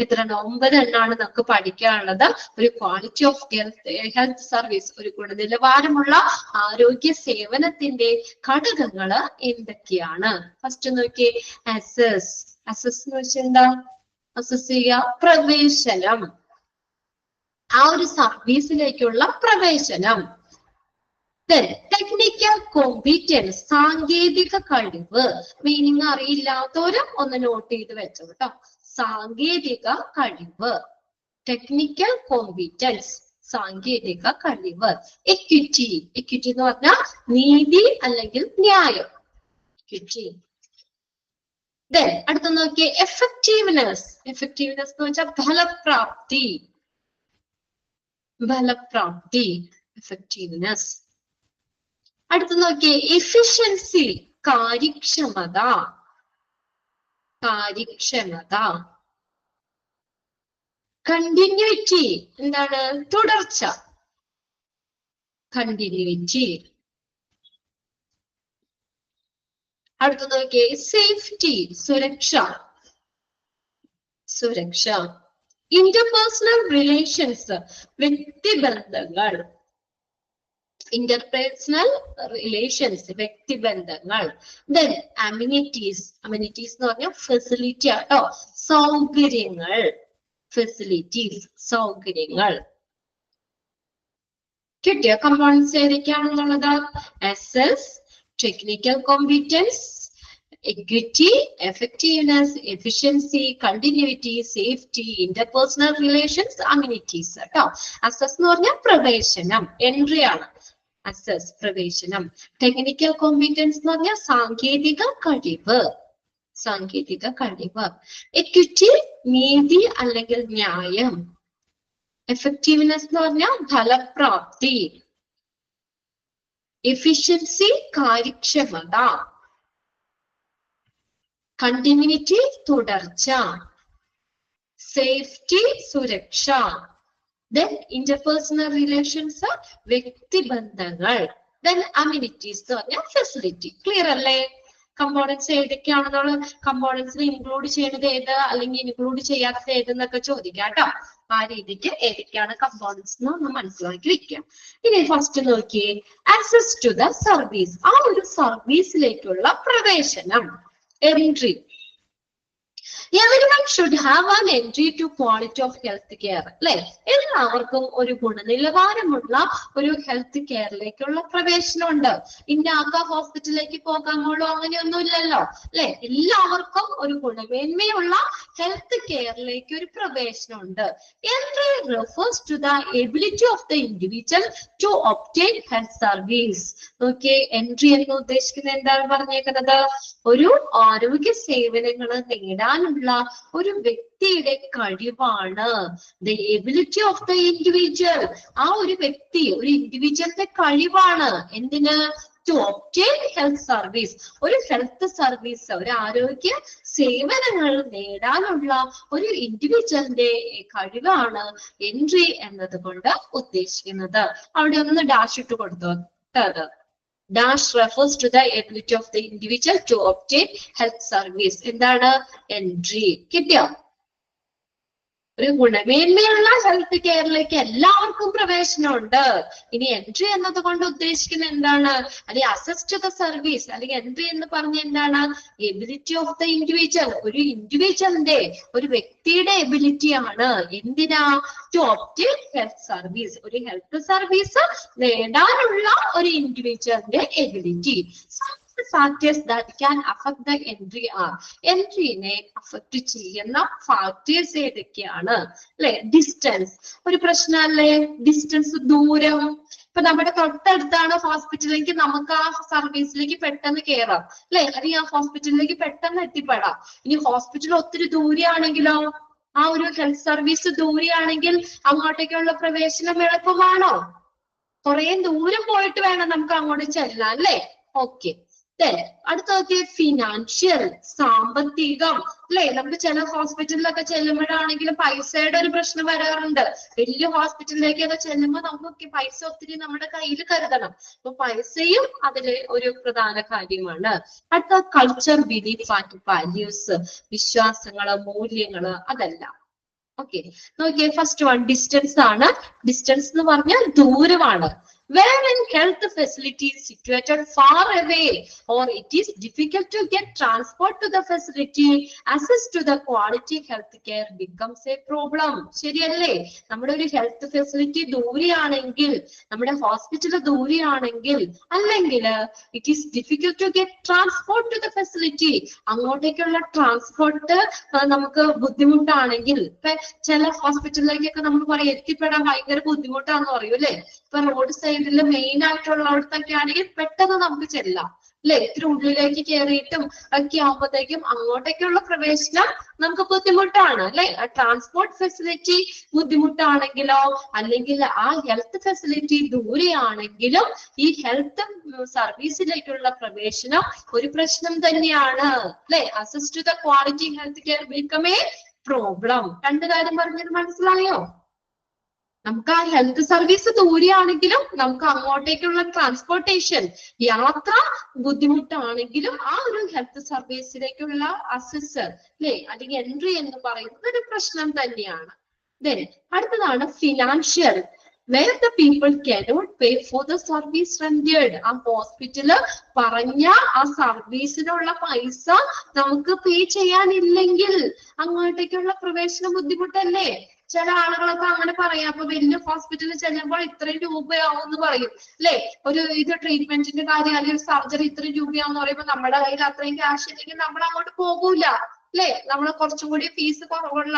എത്ര? 9 എണ്ണാണ് നമുക്ക് പഠിക്കാനുള്ളത്. ഒരു ക്വാളിറ്റി ഓഫ് ഹെൽത്ത് സർവീസ്, ഒരു ഗുണനിലവാരമുള്ള ആരോഗ്യ സേവനത്തിന്റെ ഘടകങ്ങള് എന്തൊക്കെയാണ്? ഫസ്റ്റ് നോക്കിയേ, അസസ്. അസസ് എന്ന് വെച്ചാൽ എന്താ? അസസ് ചെയ്യുക, പ്രവേശനം. ആ ഒരു സർവീസിലേക്കുള്ള പ്രവേശനം. ടെക്നിക്കൽ കോമ്പീറ്റൻസ്, സാങ്കേതിക കഴിവ്. മീനിങ് അറിയില്ലാത്തവരും ഒന്ന് നോട്ട് ചെയ്ത് വെച്ചോ കേട്ടോ. സാങ്കേതിക കഴിവ്, ടെക്നിക്കൽ കോമ്പീറ്റൻസ്, സാങ്കേതിക കഴിവ്. എക്വിറ്റി, എക്വിറ്റി എന്ന് പറഞ്ഞാൽ നീതി അല്ലെങ്കിൽ ന്യായം. എക്വിറ്റി. Then അടുത്ത നോക്കിയേ effectiveness. Effectiveness എന്ന് വെച്ചാൽ ഫലപ്രാപ്തി. ഫലപ്രാപ്തി, effectiveness. അടുത്ത നോക്കിയേ efficiency, കാര്യക്ഷമത. കാര്യക്ഷമത. continuity, എന്താണ്? തുടർച്ച. continuity. അടുത്ത നോക്കിയേ സേഫ്റ്റി, സുരക്ഷ. സുരക്ഷ. ഇന്റർപേഴ്സണൽ റിലേഷൻസ്, വ്യക്തിബന്ധങ്ങൾ. ഇന്റർപേഴ്സണൽ റിലേഷൻസ്, വ്യക്തിബന്ധങ്ങൾ. Then amenities. Amenities എന്ന് പറഞ്ഞാൽ ഫെസിലിറ്റി ആട്ടോ, സൗകര്യങ്ങൾ. ഫെസിലിറ്റീസ്, സൗകര്യങ്ങൾ. കിട്ടിയ കമ്പോണൻസ് ഏതൊക്കെയാണെന്നുള്ളത്? എസ്എസ്, technical competence, equity, effectiveness, efficiency, continuity, safety, interpersonal relations, amenities. കേട്ടോ. അസസ് എന്ന് പറഞ്ഞാൽ പ്രവേശനം, എൻട്രി ആണ്. അസസ്, പ്രവേശനം. ടെക്നിക്കൽ കോമ്പീറ്റൻസ് എന്ന് പറഞ്ഞാൽ സാങ്കേതിക കഴിവ്. സാങ്കേതിക കഴിവ്. എക്വിറ്റി, നീതി അല്ലെങ്കിൽ ന്യായം. എഫക്റ്റീവ്നെസ് എന്ന് പറഞ്ഞാൽ ഫലപ്രാപ്തി. എഫിഷ്യൻസി, കാര്യക്ഷമത. കണ്ടിന്യൂറ്റി, തുടർച്ച. സേഫ്റ്റി, സുരക്ഷ. Then interpersonal relations, വ്യക്തിബന്ധങ്ങൾ. Then amenities എന്ന് പറഞ്ഞാൽ ഫെസിലിറ്റി. ക്ലിയർ അല്ലേ? കമ്പോണൻസ് ഏതൊക്കെയാണെന്നുള്ള കമ്പോണൻസിൽ ഇൻക്ലൂഡ് ചെയ്യുന്നത് ഏത് അല്ലെങ്കിൽ ഇൻക്ലൂഡ് ചെയ്യാത്തത് ഏതെന്നൊക്കെ ചോദിക്കാം കേട്ടോ. ആ രീതിക്ക് ഏതൊക്കെയാണ് കമ്പോണൻസ് എന്ന് ഒന്ന് മനസ്സിലാക്കി വെക്കാം. ഇനി ഫസ്റ്റ് നോക്കിയേ, ആക്സസ് ടു ദ സർവീസ്. ആ ഒരു സർവീസിലേക്കുള്ള പ്രവേശനം, entry. Everyone should have an entry to quality of health care. അല്ലെ? എല്ലാവർക്കും ഒരു ഗുണനിലവാരമുള്ള ഒരു ഹെൽത്ത് കെയറിലേക്കുള്ള പ്രവേശനമുണ്ട്. ഇന്ന ആക്ക ഹോസ്പിറ്റലിലേക്ക് പോകാമോളോ അങ്ങനെയൊന്നും ഇല്ലല്ലോ. അല്ലെ? എല്ലാവർക്കും ഒരു ഗുണമേന്മയുള്ള ഹെൽത്ത് കെയറിലേക്ക് ഒരു പ്രവേശനമുണ്ട്. Entry refers to the ability of the individual to obtain health service. Okay, entry എന്ന് ഉദ്ദേശിക്കുന്നത് എന്താണ് പറഞ്ഞേക്കുന്നത്? ഒരു ആരോഗ്യ സേവനങ്ങൾ നേടാനുള്ള ഒരു വ്യക്തിയുടെ കഴിവാണ്. The ability of the individual. ആ ഒരു വ്യക്തി, ഒരു ഇൻഡിവിജ്വലിന്റെ കഴിവാണ് എന്തിന്? To obtain health service. ഒരു ഹെൽത്ത് സർവീസ്, ഒരു ആരോഗ്യ സേവനങ്ങൾ നേടാനുള്ള ഒരു ഇൻഡിവിജ്വലിന്റെ കഴിവാണ് എൻട്രി എന്നത് കൊണ്ട് ഉദ്ദേശിക്കുന്നത്. അവിടെ ഒന്ന് ഡാഷ് ഇട്ട് കൊടുത്തു. Dash refers to the ability of the individual to obtain health service. എന്താണ്? എൻട്രി. കിട്ടിയോ? ഒരു ഗുണമേന്മയുള്ള ഹെൽത്ത് കെയറിലേക്ക് എല്ലാവർക്കും പ്രവേശനമുണ്ട്. ഇനി എൻട്രി എന്നത് കൊണ്ട് ഉദ്ദേശിക്കുന്നത് എന്താണ്? അല്ലെങ്കിൽ അസസ് ടു ദ സർവീസ്, അല്ലെങ്കിൽ എൻട്രി എന്ന് പറഞ്ഞ എന്താണ്? Ability of the individual. ഒരു ഇൻഡിവിജ്വലിന്റെ, ഒരു വ്യക്തിയുടെ എബിലിറ്റി ആണ്. എന്തിനാ? To obtain health service. ഒരു ഹെൽത്ത് സർവീസ് നേടാനുള്ള ഒരു ഇൻഡിവിജ്വലിന്റെ ability. Factors that can affect the entry are. എൻട്രീനെ അഫക്ട് ചെയ്യുന്ന ഫാക്ടേഴ്സ് ഏതൊക്കെയാണ്? അല്ലെ? ഡിസ്റ്റൻസ് ഒരു പ്രശ്നമല്ലേ? ഡിസ്റ്റൻസ്, ദൂരം. ഇപ്പൊ നമ്മുടെ തൊട്ടടുത്താണ് ഹോസ്പിറ്റലിലേക്ക്, നമുക്ക് ആ സർവീസിലേക്ക് പെട്ടെന്ന് കയറാം അല്ലെ? അല്ലെങ്കിൽ ആ ഹോസ്പിറ്റലിലേക്ക് പെട്ടെന്ന് എത്തിപ്പെടാം. ഇനി ഹോസ്പിറ്റൽ ഒത്തിരി ദൂരെയാണെങ്കിലോ, ആ ഒരു ഹെൽത്ത് സർവീസ് ദൂരെയാണെങ്കിൽ അങ്ങോട്ടേക്കുള്ള പ്രവേശനം എളുപ്പമാണോ? കുറെ ദൂരം പോയിട്ട് വേണം നമുക്ക് അങ്ങോട്ട് ചെല്ലാൻ അല്ലെ? ഓക്കെ. അടുത്ത നോക്കിയ ഫിനാൻഷ്യൽ, സാമ്പത്തികം അല്ലെ? നമുക്ക് ചില ഹോസ്പിറ്റലിലൊക്കെ ചെല്ലുമ്പോഴാണെങ്കിലും പൈസയുടെ ഒരു പ്രശ്നം വരാറുണ്ട്. വലിയ ഹോസ്പിറ്റലിലേക്കൊക്കെ ചെല്ലുമ്പോൾ നമുക്ക് പൈസ ഒത്തിരി നമ്മുടെ കയ്യിൽ കരുതണം. അപ്പൊ പൈസയും അതിലെ ഒരു പ്രധാന കാര്യമാണ്. അടുത്ത കൾച്ചർ, ബിലീഫ് ആൻഡ് വാല്യൂസ്, വിശ്വാസങ്ങള്, മൂല്യങ്ങള്, അതെല്ലാം. ഓക്കെ, നോക്കിയേ ഫസ്റ്റ് വൺ ഡിസ്റ്റൻസ് ആണ്. ഡിസ്റ്റൻസ് എന്ന് പറഞ്ഞാൽ ദൂരമാണ്. Wherein health facility is situated far away or it is difficult to get transport to the facility, access to the quality health care becomes a problem. ശരിയല്ലേ? നമ്മുടെ ഒരു health facility ദൂരെയാണെങ്കിൽ, നമ്മുടെ hospital ദൂരെയാണെങ്കിൽ, അല്ലെങ്കിൽ it is difficult to get transport to the facility, അങ്ങോട്ടേക്കുള്ള transport നമുക്ക് ബുദ്ധിമുട്ടാണെങ്കിൽ, ഇപ്പൊ ചില ഹോസ്പിറ്റലിലേക്കൊക്കെ നമ്മൾ പറയും എത്തിപ്പെടാൻ ഭയങ്കര ബുദ്ധിമുട്ടാന്ന് പറയും അല്ലെ? ഇപ്പൊ റോഡ് സൈഡിൽ മെയിൻ ആയിട്ടുള്ളടത്തൊക്കെ ആണെങ്കിൽ പെട്ടെന്ന് നമുക്ക് ചെല്ലാം അല്ലെ? ഇത്തിരി ഉള്ളിലേക്ക് കയറിയിട്ടും ഒക്കെ ആകുമ്പോഴത്തേക്കും അങ്ങോട്ടേക്കുള്ള പ്രവേശനം നമുക്ക് ബുദ്ധിമുട്ടാണ് അല്ലെ? ട്രാൻസ്പോർട്ട് ഫെസിലിറ്റി ബുദ്ധിമുട്ടാണെങ്കിലോ അല്ലെങ്കിൽ ആ ഹെൽത്ത് ഫെസിലിറ്റി ദൂരെയാണെങ്കിലും ഈ ഹെൽത്ത് സർവീസിലേക്കുള്ള പ്രവേശനം ഒരു പ്രശ്നം തന്നെയാണ് അല്ലെ? Access to the quality health care become a problem. രണ്ട് കാര്യം പറഞ്ഞത് മനസ്സിലായോ? നമുക്ക് ആ ഹെൽത്ത് സർവീസ് ദൂരെയാണെങ്കിലും നമുക്ക് അങ്ങോട്ടേക്കുള്ള ട്രാൻസ്പോർട്ടേഷൻ യാത്ര ബുദ്ധിമുട്ടാണെങ്കിലും ആ ഒരു ഹെൽത്ത് സർവീസിലേക്കുള്ള അക്സസ് അല്ലെ അല്ലെങ്കിൽ എൻട്രി എന്ന് പറയുന്നത് ഒരു പ്രശ്നം തന്നെയാണ്. Then അടുത്തതാണ് financial. Where the people cannot pay for the service rendered. ആ ഹോസ്പിറ്റല് പറഞ്ഞ ആ സർവീസിനുള്ള പൈസ നമുക്ക് പേ ചെയ്യാനില്ലെങ്കിൽ അങ്ങോട്ടേക്കുള്ള പ്രവേശനം ബുദ്ധിമുട്ടല്ലേ? ചില ആളുകളൊക്കെ അങ്ങനെ പറയാം. അപ്പൊ വലിയ ഹോസ്പിറ്റലിൽ ചെല്ലുമ്പോൾ ഇത്രയും രൂപയാവും എന്ന് പറയും അല്ലെ? ഒരു ഇത് ട്രീറ്റ്മെന്റിന്റെ കാര്യം അല്ലെങ്കിൽ സർജറി ഇത്രയും രൂപയാവെന്ന് പറയുമ്പോൾ നമ്മുടെ കയ്യിൽ അത്രയും ക്യാഷ് ഇല്ലെങ്കിൽ നമ്മൾ അങ്ങോട്ട് പോകൂല അല്ലെ? നമ്മൾ കുറച്ചും കൂടി ഫീസ് കുറവുള്ള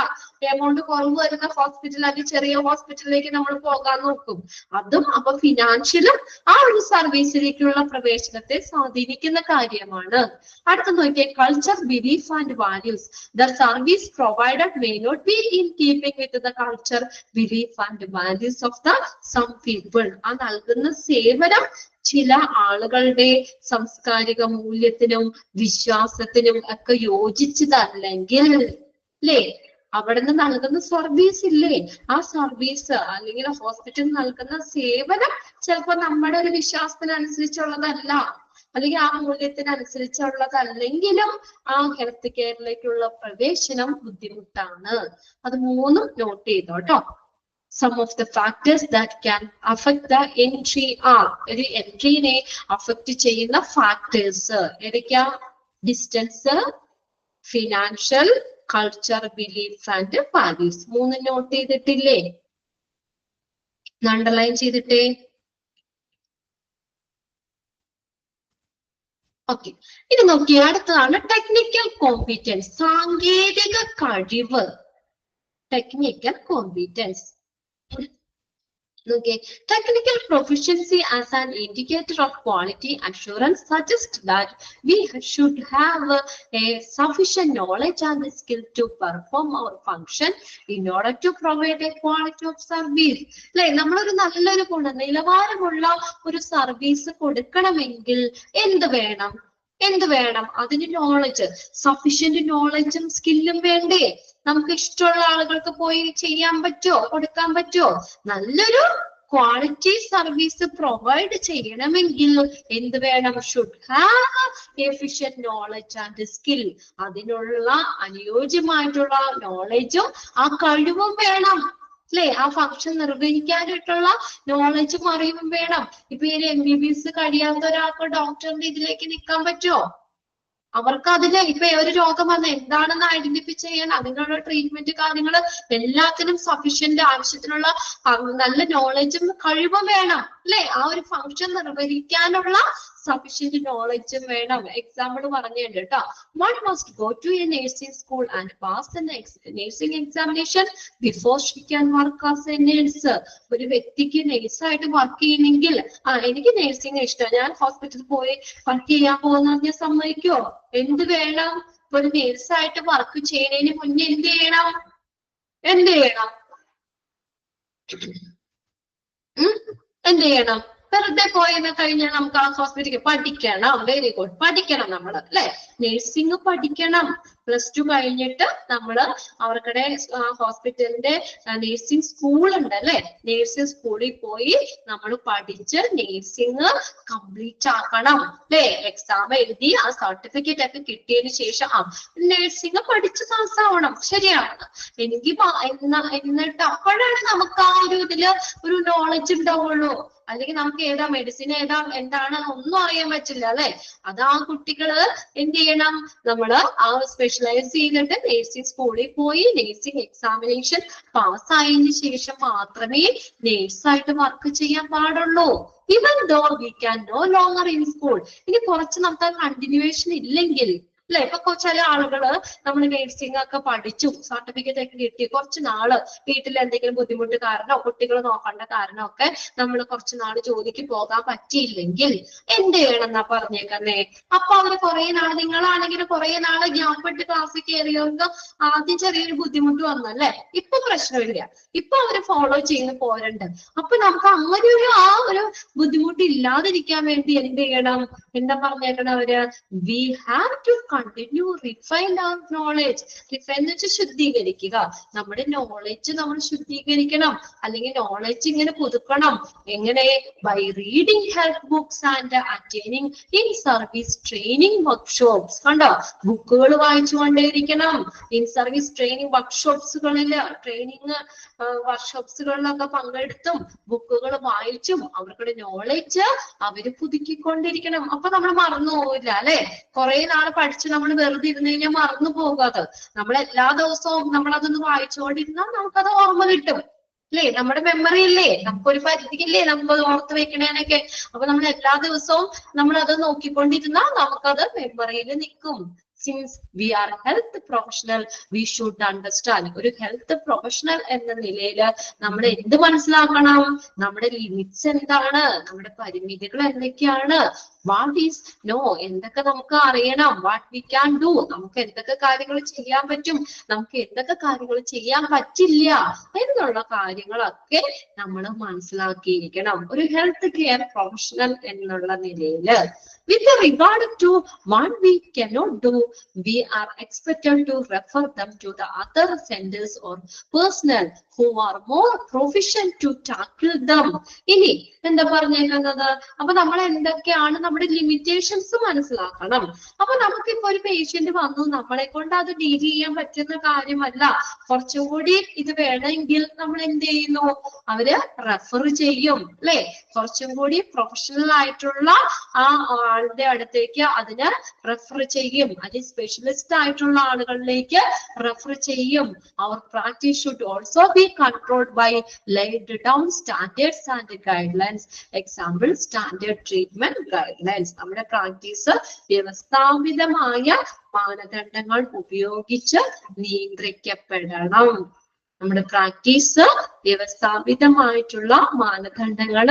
എമൗണ്ട് കുറവ് വരുന്ന ഹോസ്പിറ്റൽ അല്ലെങ്കിൽ ചെറിയ ഹോസ്പിറ്റലിലേക്ക് നമ്മൾ പോകാൻ നോക്കും. അതും അപ്പൊ ഫിനാൻഷ്യലും ആ ഒരു സർവീസിലേക്കുള്ള പ്രവേശനത്തെ സ്വാധീനിക്കുന്ന കാര്യമാണ്. അടുത്ത നോക്കിയേ, culture, belief and values. The service provided may not be in keeping with the culture, belief and values of the some people. ആ നൽകുന്ന സേവനം ചില ആളുകളുടെ സാംസ്കാരിക മൂല്യത്തിനും വിശ്വാസത്തിനും ഒക്കെ യോജിച്ചതല്ലെങ്കിൽ അല്ലേ? അവിടുന്ന് നൽകുന്ന സർവീസ് ഇല്ലേ, ആ സർവീസ് അല്ലെങ്കിൽ ഹോസ്പിറ്റൽ നൽകുന്ന സേവനം ചിലപ്പോ നമ്മുടെ ഒരു വിശ്വാസത്തിനനുസരിച്ചുള്ളതല്ല അല്ലെങ്കിൽ ആ മൂല്യത്തിനനുസരിച്ചുള്ളതല്ലെങ്കിലും ആ ഹെൽത്ത് കെയറിലേക്കുള്ള പ്രവേശനം ബുദ്ധിമുട്ടാണ്. അത് മൂന്നും not ചെയ്തോട്ടോ. Some of the factors that can affect the entry are ഒരു എൻട്രീനെ അഫക്ട് ചെയ്യുന്ന ഫാക്ടേഴ്സ് ഏതൊക്കെയാ? Distance, financial, culture, belief and values. മൂന്ന് നോട്ട് ചെയ്തിട്ടില്ലേ? അണ്ടർലൈൻ ചെയ്തിട്ടേ. ഓക്കെ, ഇത് നോക്കിയേ, അടുത്തതാണ് ടെക്നിക്കൽ കോമ്പീറ്റൻസ്, സാങ്കേതിക കഴിവ്. Technical competence. Okay, technical proficiency as an indicator of quality assurance suggests that we should have a sufficient knowledge and skill to perform our function in order to provide a quality of service. Like, നമ്മളൊരു നല്ലൊരു ഗുണനിലവാരമുള്ള ഒരു service കൊടുക്കണമെങ്കിൽ എന്ത് വേണം? അതിന് knowledge, sufficient നോളജും സ്കില്ലും വേണ്ടേ? നമുക്ക് ഇഷ്ടമുള്ള ആളുകൾക്ക് പോയി ചെയ്യാൻ പറ്റുമോ, കൊടുക്കാൻ പറ്റുമോ? നല്ലൊരു ക്വാളിറ്റി സർവീസ് പ്രൊവൈഡ് ചെയ്യണമെങ്കിൽ എന്ത് വേണം? Should have efficient knowledge and skill. അതിനുള്ള അനുയോജ്യമായിട്ടുള്ള നോളജും ആ കഴിവും വേണം അല്ലെ? ആ ഫംഗ്ഷൻ നിർവഹിക്കാനായിട്ടുള്ള നോളജും അറിവും വേണം. ഇപ്പൊ ഈ MBBS കഴിയാത്ത ഒരാൾക്ക് ഡോക്ടറിന്റെ ഇതിലേക്ക് നിൽക്കാൻ പറ്റുമോ? അവർക്ക് അതിന് ഇപ്പൊ ഒരു രോഗം വന്ന എന്താണെന്ന് ഐഡന്റിഫൈ ചെയ്യാൻ അതിനുള്ള ട്രീറ്റ്മെന്റ് കാര്യങ്ങൾ എല്ലാത്തിനും സഫീഷ്യന്റ് ആവശ്യത്തിനുള്ള നല്ല നോളജും കഴിവും വേണം അല്ലെ? ആ ഒരു ഫംഗ്ഷൻ നിർവഹിക്കാനുള്ള സഫീഷ്യന്റ് നോളജും വേണം. എക്സാമ്പിൾ പറഞ്ഞിട്ടുണ്ട് കേട്ടോ. One must go to a nursing school and pass the nursing examination before she can work as a nurse. ഒരു വ്യക്തിക്ക് നേഴ്സായിട്ട് വർക്ക് ചെയ്യണമെങ്കിൽ എനിക്ക് നേഴ്സിംഗ് ഇഷ്ടം, ഞാൻ ഹോസ്പിറ്റലിൽ പോയി വർക്ക് ചെയ്യാൻ പോകുന്ന ഞാൻ സമ്മതിക്കോ? എന്ത് വേണം? ഒരു നേഴ്സായിട്ട് വർക്ക് ചെയ്യുന്നതിന് മുന്നേ എന്ത് ചെയ്യണം? എന്ത് ചെയ്യണം? വെറുതെ പോയെന്ന് കഴിഞ്ഞാൽ നമുക്ക് ആ ഹോസ്പിറ്റലിൽ പഠിക്കണം. വെരി ഗുഡ്, പഠിക്കണം നമ്മൾ അല്ലെ? നഴ്സിംഗ് പഠിക്കണം. +2 കഴിഞ്ഞിട്ട് നമ്മള് അവർക്കിടെ ഹോസ്പിറ്റലിന്റെ നഴ്സിംഗ് സ്കൂൾ ഉണ്ട് അല്ലെ? നഴ്സിംഗ് സ്കൂളിൽ പോയി നമ്മൾ പഠിച്ച് നഴ്സിംഗ് കംപ്ലീറ്റ് ആക്കണം അല്ലെ? എക്സാം എഴുതി ആ സർട്ടിഫിക്കറ്റ് ഒക്കെ കിട്ടിയതിന് ശേഷം നഴ്സിംഗ് പഠിച്ച് പാസ്സാവണം. ശരിയാണ്. എന്നിട്ട് അപ്പോഴാണ് നമുക്ക് ആ ഒരു ഇതില് ഒരു നോളജ് ഉണ്ടാവുള്ളൂ. അല്ലെങ്കിൽ നമുക്ക് ഏതാ മെഡിസിൻ എന്താണ് ഒന്നും അറിയാൻ പറ്റില്ല അല്ലെ? അത് ആ കുട്ടികള് എന്ത് ചെയ്യണം? നമ്മള് ആ സ്പെഷ്യലൈസ് ചെയ്തിട്ട് നഴ്സിംഗ് സ്കൂളിൽ പോയി നഴ്സിംഗ് എക്സാമിനേഷൻ പാസ്സായതിനു ശേഷം മാത്രമേ നേഴ്സായിട്ട് വർക്ക് ചെയ്യാൻ പാടുള്ളൂ. Even though we can no longer in school. ഇനി കുറച്ച് നമുക്ക് കണ്ടിന്യൂവേഷൻ ഇല്ലെങ്കിൽ അല്ലെ? ഇപ്പൊ ചില ആളുകള് നമ്മൾ നേഴ്സിംഗ് ഒക്കെ പഠിച്ചു സർട്ടിഫിക്കറ്റ് ഒക്കെ കിട്ടി കുറച്ച് നാള് വീട്ടിൽ എന്തെങ്കിലും ബുദ്ധിമുട്ട് കാരണോ കുട്ടികൾ നോക്കേണ്ട കാരണോ ഒക്കെ നമ്മൾ കുറച്ച് നാള് ജോലിക്ക് പോകാൻ പറ്റിയില്ലെങ്കിൽ എന്ത് ചെയ്യണം എന്നാ പറഞ്ഞേക്കുന്നേ? അപ്പൊ അവര് കുറെ നാള് നിങ്ങളാണെങ്കിൽ കുറെ നാള് ഗ്യാപ്പ് ഇട്ട് ക്ലാസ്സിൽ കയറിയവർക്ക് ആദ്യം ചെറിയൊരു ബുദ്ധിമുട്ട് വന്നല്ലേ? ഇപ്പൊ പ്രശ്നമില്ല, ഇപ്പൊ അവര് ഫോളോ ചെയ്ത് പോരുണ്ട്. അപ്പൊ നമുക്ക് അങ്ങനെ ഒരു ബുദ്ധിമുട്ട് ഇല്ലാതിരിക്കാൻ വേണ്ടി എന്ത് ചെയ്യണം? എന്താ പറഞ്ഞേക്കണം അവര്? We have to continue refine our knowledge. Refine എന്ന് വെച്ചാൽ ശുദ്ധീകരിക്കുക. നമ്മുടെ നോളേജ് നമ്മൾ ശുദ്ധീകരിക്കണം, അല്ലെങ്കിൽ നോളേജ് ഇങ്ങനെ പുതുക്കണം. എങ്ങനെ? By reading help books and attending in service training workshops. കണ്ടോ? ബുക്കുകൾ വായിച്ചുകൊണ്ടേയിരിക്കണം. ഇൻ സർവീസ് ട്രെയിനിങ് വർക്ക്ഷോപ്സുകളില് ട്രെയിനിങ് വർക്ക്ഷോപ്സുകളിലൊക്കെ പങ്കെടുത്തും ബുക്കുകൾ വായിച്ചും അവരുടെ നോളേജ് അവര് പുതുക്കിക്കൊണ്ടിരിക്കണം. അപ്പൊ നമ്മൾ മറന്നു പോവില്ല അല്ലെ? കുറെ നാള് പഠിച്ച് നമ്മൾ വെറുതെ ഇരുന്ന് കഴിഞ്ഞാൽ മറന്നു പോകാതെ നമ്മൾ എല്ലാ ദിവസവും നമ്മൾ അതൊന്ന് വായിച്ചുകൊണ്ടിരുന്നാൽ നമുക്കത് ഓർമ്മ കിട്ടും അല്ലേ? നമ്മുടെ മെമ്മറി ഇല്ലേ? നമുക്കൊരു പരിധിയില്ലേ നമുക്ക് ഓർത്ത് വെക്കണേനൊക്കെ? അപ്പൊ നമ്മൾ എല്ലാ ദിവസവും നമ്മൾ അത് നോക്കിക്കൊണ്ടിരുന്നാൽ നമുക്കത് മെമ്മറിയിൽ നിൽക്കും. Since we are health professional, we should understand. ഒരു ഹെൽത്ത് പ്രൊഫഷണൽ എന്ന നിലയിൽ നമ്മൾ എന്ത് മനസ്സിലാക്കണം? നമ്മുടെ ലിമിറ്റ്സ് എന്താണ്? നമ്മുടെ പരിമിതികൾ എന്തൊക്കെയാണ്? വാട്ട് ഈസ് നോ, എന്തൊക്കെ നമുക്ക് അറിയണം? വാട്ട് വി ക്യാൻ ഡു, നമുക്ക് എന്തൊക്കെ കാര്യങ്ങൾ ചെയ്യാൻ പറ്റും, നമുക്ക് എന്തൊക്കെ കാര്യങ്ങൾ ചെയ്യാൻ പറ്റില്ല എന്നുള്ള കാര്യങ്ങളൊക്കെ നമ്മൾ മനസ്സിലാക്കിയിരിക്കണം ഒരു ഹെൽത്ത് കെയർ പ്രൊഫഷണൽ എന്നുള്ള നിലയിൽ. With regard to what we cannot do, we are expected to refer them to the other centers or personnel who are more proficient to tackle them. ഇനി എന്താ പറഞ്ഞേക്കുന്നത്? അപ്പൊ നമ്മൾ എന്തൊക്കെയാണ് നമ്മുടെ ലിമിറ്റേഷൻസ് മനസ്സിലാക്കണം. അപ്പൊ നമുക്കിപ്പോ ഒരു പേഷ്യന്റ് വന്നു, നമ്മളെ കൊണ്ട് അത് ഡീൽ ചെയ്യാൻ പറ്റുന്ന കാര്യമല്ല, കുറച്ചും കൂടി ഇത് വേണമെങ്കിൽ നമ്മൾ എന്ത് ചെയ്യുന്നു? അവര് റെഫർ ചെയ്യും അല്ലെ? കുറച്ചും കൂടി പ്രൊഫഷണൽ ആയിട്ടുള്ള ആ ആളുടെ അടുത്തേക്ക് അതിന് റെഫർ ചെയ്യും, അത് സ്പെഷ്യലിസ്റ്റ് ആയിട്ടുള്ള ആളുകളിലേക്ക് റെഫർ ചെയ്യും. Our practice should also be controlled by laid down standards and guidelines. Example, standard treatment guidelines. നമ്മുടെ പ്രാക്ടീസ് വ്യവസ്ഥാപിതമായ മാനദണ്ഡങ്ങൾ ഉപയോഗിച്ച് നിയന്ത്രിക്കപ്പെടണം. നമ്മുടെ പ്രാക്ടീസ് വ്യവസ്ഥാപിതമായിട്ടുള്ള മാനദണ്ഡങ്ങൾ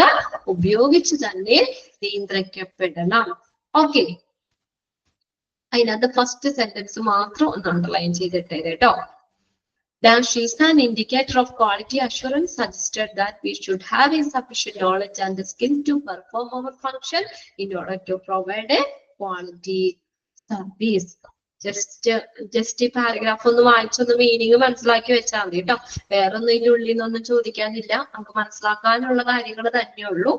ഉപയോഗിച്ച് തന്നെ നിയന്ത്രിക്കപ്പെടണം. ഓക്കെ, അതിനകത്ത് ഫസ്റ്റ് സെന്റൻസ് മാത്രം ഒന്ന് അണ്ടർലൈൻ ചെയ്തിട്ടേ കേട്ടോ. Dash is an indicator of quality assurance, suggested that we should have a sufficient knowledge and the skill to perform our function in order to provide a quality service. Just ഈ paragraph ഒന്ന് വായിച്ചൊന്ന് meaning മനസ്സിലാക്കി വെച്ചാൽ മതി കേട്ടോ. വേറൊന്നും ഇതിന്റെ ഉള്ളിൽ നിന്നൊന്നും ചോദിക്കാനില്ല, നമുക്ക് മനസ്സിലാക്കാനുള്ള കാര്യങ്ങൾ തന്നെയുള്ളൂ.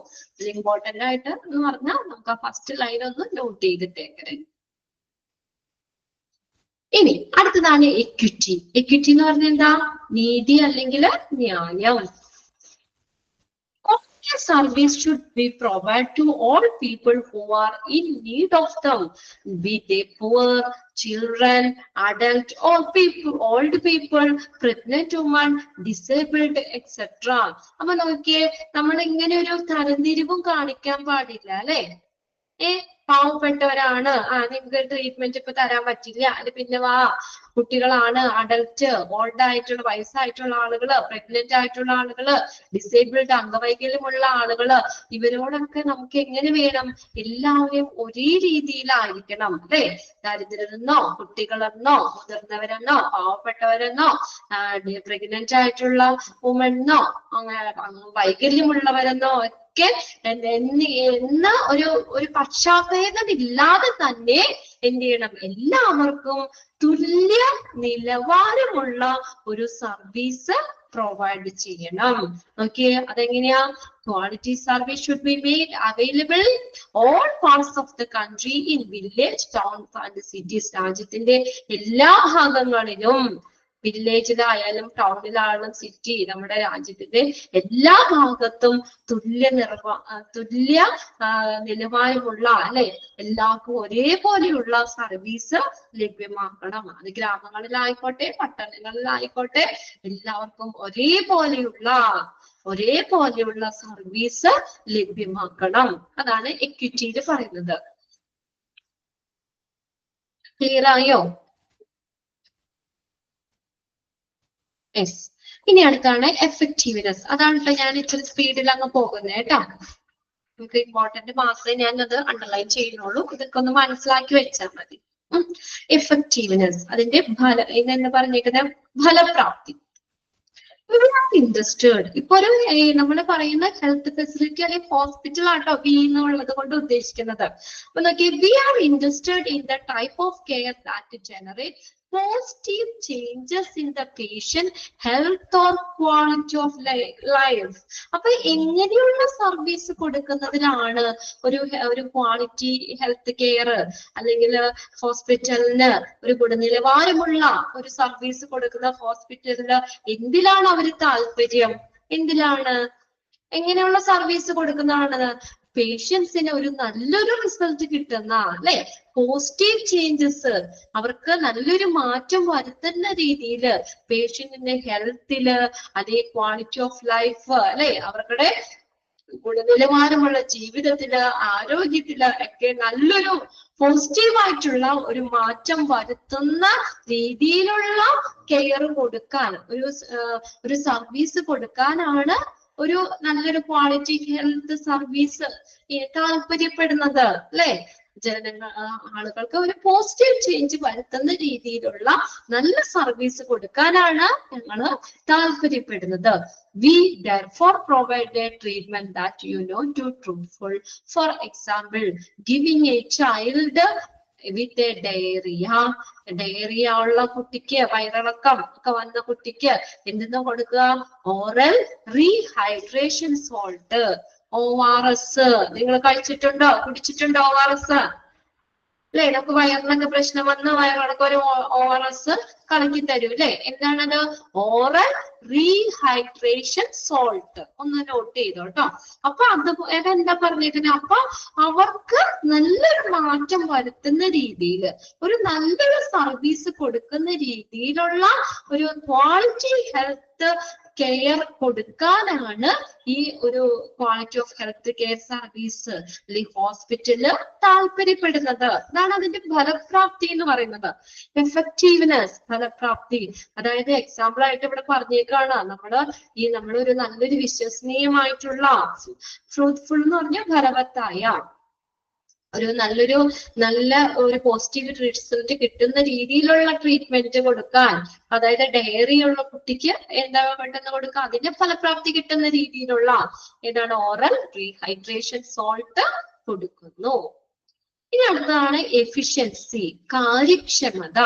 ഇമ്പോർട്ടന്റ് ആയിട്ട് എന്ന് പറഞ്ഞാൽ നമുക്ക് ആ ഫസ്റ്റ് ലൈൻ ഒന്ന് നോട്ട് ചെയ്തിട്ടേക്കരെ. ഇനി അടുത്തതാണ് എക്വിറ്റി. എക്വിറ്റി എന്ന് പറഞ്ഞാൽ എന്താ? നീതി അല്ലെങ്കിൽ ന്യായം. Service should be provided to all people who are in need of them, be they poor, children, adult, or people, old people, pregnant women, disabled, etc. അപ്പൊ നോക്കിയേ, നമ്മൾ ഇങ്ങനെ ഒരു തരംതിരിവും കാണിക്കാൻ പാടില്ല അല്ലെ? പാവപ്പെട്ടവരാണ്, നിങ്ങൾക്ക് ട്രീറ്റ്മെന്റ് ഇപ്പൊ തരാൻ പറ്റില്ല, അത് പിന്നെ വാ, കുട്ടികളാണ്, അഡൽറ്റ്, ഓൾഡ് ആയിട്ടുള്ള വയസ്സായിട്ടുള്ള ആളുകള്, പ്രഗ്നന്റ് ആയിട്ടുള്ള ആളുകള്, ഡിസേബിൾഡ് അംഗവൈകല്യമുള്ള ആളുകള്, ഇവരോടൊക്കെ നമുക്ക് എങ്ങനെ വേണം? എല്ലാവരും ഒരേ രീതിയിലായിരിക്കണം അല്ലെ? ദരിദ്രരെന്നോ കുട്ടികളെന്നോ മുതിർന്നവരെന്നോ പാവപ്പെട്ടവരെന്നോ പ്രഗ്നന്റ് ആയിട്ടുള്ള വുമണെന്നോ വൈകല്യമുള്ളവരെന്നോ ഒക്കെ എന്ന ഒരു പക്ഷാഭേദമില്ലാതെ തന്നെ എന്ത് ചെയ്യണം? എല്ലാവർക്കും തുല്യ നിലവാരമുള്ള ഒരു സർവീസ് പ്രൊവൈഡ് ചെയ്യണം. ഓക്കെ, അതെങ്ങനെയാ? Quality service should be made available all parts of the country in village, towns and cities. രാജ്യത്തിന്റെ എല്ലാ ഭാഗങ്ങളിലും, വില്ലേജിലായാലും ടൗണിലായാലും സിറ്റി, നമ്മുടെ രാജ്യത്തിന്റെ എല്ലാ ഭാഗത്തും തുല്യ നിലവാരമുള്ള അല്ലെ, എല്ലാവർക്കും ഒരേപോലെയുള്ള സർവീസ് ലഭ്യമാക്കണം. അത് ഗ്രാമങ്ങളിലായിക്കോട്ടെ പട്ടണങ്ങളിലായിക്കോട്ടെ, എല്ലാവർക്കും ഒരേപോലെയുള്ള സർവീസ് ലഭ്യമാക്കണം. അതാണ് എക്വിറ്റിയിൽ പറയുന്നത്. ക്ലിയർ ആയോ? യെസ്. ഇനി അടുത്താണ് എഫക്റ്റീവ്നെസ്. അതാണ് ഞാൻ ഇച്ചിരി സ്പീഡിൽ അങ്ങ് പോകുന്നത് കേട്ടോ. നമുക്ക് ഇമ്പോർട്ടന്റ് മാത്രമേ ഞാൻ അത് അണ്ടർലൈൻ ചെയ്യുന്നുള്ളൂ. ഇതൊക്കെ ഒന്ന് മനസ്സിലാക്കി വെച്ചാൽ മതി. എഫക്റ്റീവ്നെസ്, അതിന്റെ ഇതെന്ന് പറഞ്ഞിരിക്കുന്ന ഫലപ്രാപ്തി. ഇൻട്രസ്റ്റഡ്. ഇപ്പൊ ഒരു നമ്മൾ പറയുന്ന ഹെൽത്ത് ഫെസിലിറ്റി അല്ലെങ്കിൽ ഹോസ്പിറ്റൽ ആട്ടോ ബി എന്നുള്ളത് കൊണ്ട് ഉദ്ദേശിക്കുന്നത്. അപ്പൊ നോക്കിയേ, we are interested in the type of care that generate positive changes in the patient health or quality of life. അപ്പൊ എങ്ങനെയുള്ള സർവീസ് കൊടുക്കുന്നതിനാണ് ഒരു ക്വാളിറ്റി ഹെൽത്ത് കെയർ അല്ലെങ്കിൽ ഹോസ്പിറ്റലിന് ഒരു ഗുണനിലവാരമുള്ള ഒരു സർവീസ് കൊടുക്കുന്ന ഹോസ്പിറ്റലിന് എന്തിലാണ് അവര് താല്പര്യം? എന്തിലാണ്? എങ്ങനെയുള്ള സർവീസ് കൊടുക്കുന്നതാണ്? പേഷ്യൻസിന് ഒരു നല്ലൊരു റിസൾട്ട് കിട്ടുന്ന, അല്ലെ, പോസിറ്റീവ് ചേഞ്ചസ്, അവർക്ക് നല്ലൊരു മാറ്റം വരുത്തുന്ന രീതിയിൽ പേഷ്യന്റിന്റെ ഹെൽത്തില്, അതേ ക്വാളിറ്റി ഓഫ് ലൈഫ്, അല്ലെ, അവരുടെ ഗുണനിലവാരമുള്ള ജീവിതത്തില്, ആരോഗ്യത്തില് ഒക്കെ നല്ലൊരു പോസിറ്റീവായിട്ടുള്ള ഒരു മാറ്റം വരുത്തുന്ന രീതിയിലുള്ള കെയർ കൊടുക്കാൻ, ഒരു സർവീസ് കൊടുക്കാനാണ് ഒരു നല്ലൊരു ക്വാളിറ്റി ഹെൽത്ത് സർവീസ് താല്പര്യപ്പെടുന്നത്, അല്ലെ. ആളുകൾക്ക് ഒരു പോസിറ്റീവ് ചേഞ്ച് വരുത്തുന്ന രീതിയിലുള്ള നല്ല സർവീസ് കൊടുക്കാനാണ് ഞങ്ങൾ താല്പര്യപ്പെടുന്നത്. We therefore provide a treatment that to truthful. For example, giving a child with a diarrhea ഉള്ള കുട്ടിക്ക്, വയറിളക്കം ഒക്കെ വന്ന കുട്ടിക്ക് എന്തെന്ന് കൊടുക്കുക? Oral rehydration salt, ORS. നിങ്ങൾ കഴിച്ചിട്ടുണ്ടോ, കുടിച്ചിട്ടുണ്ടോ ORS? അല്ലെ, നമുക്ക് വയറിനൊക്കെ പ്രശ്നം വന്ന് വയറിളക്കം ഒരു ORS കലക്കി തരും, അല്ലെ. എന്താണത്? Oral rehydration salt. ഒന്ന് നോട്ട് ചെയ്തോട്ടോ. അപ്പൊ അതെന്താ പറഞ്ഞിരിക്കുന്നത്? അപ്പൊ അവർക്ക് നല്ലൊരു മാറ്റം വരുത്തുന്ന രീതിയിൽ, ഒരു നല്ലൊരു സർവീസ് കൊടുക്കുന്ന രീതിയിലുള്ള ഒരു ക്വാളിറ്റി ഹെൽത്ത് കെയർ കൊടുക്കാനാണ് ഈ ഒരു quality of health care service അല്ലെങ്കിൽ ഹോസ്പിറ്റല് താല്പര്യപ്പെടുന്നത്. അതാണ് അതിന്റെ ഫലപ്രാപ്തി എന്ന് പറയുന്നത്. എഫക്റ്റീവ്നെസ്, ഫലപ്രാപ്തി. അതായത് എക്സാമ്പിൾ ആയിട്ട് ഇവിടെ പറഞ്ഞേക്കാണ്, നമ്മളൊരു നല്ലൊരു വിശ്വസനീയമായിട്ടുള്ള, ട്രൂത്ത്ഫുൾ എന്ന് പറഞ്ഞാൽ ഫലവത്തായ, നല്ല ഒരു പോസിറ്റീവ് റിസൾട്ട് കിട്ടുന്ന രീതിയിലുള്ള ട്രീറ്റ്മെന്റ് കൊടുക്കാൻ, അതായത് ഡയറി ഉള്ള കുട്ടിക്ക് എന്താ പെട്ടെന്ന് കൊടുക്കുക, അതിന്റെ ഫലപ്രാപ്തി കിട്ടുന്ന രീതിയിലുള്ള ഏതാണ്? ഓറൽ റീഹൈഡ്രേഷൻ സോൾട്ട് കൊടുക്കുന്നു. ഇനി അടുത്തതാണ് എഫിഷ്യൻസി, കാര്യക്ഷമത.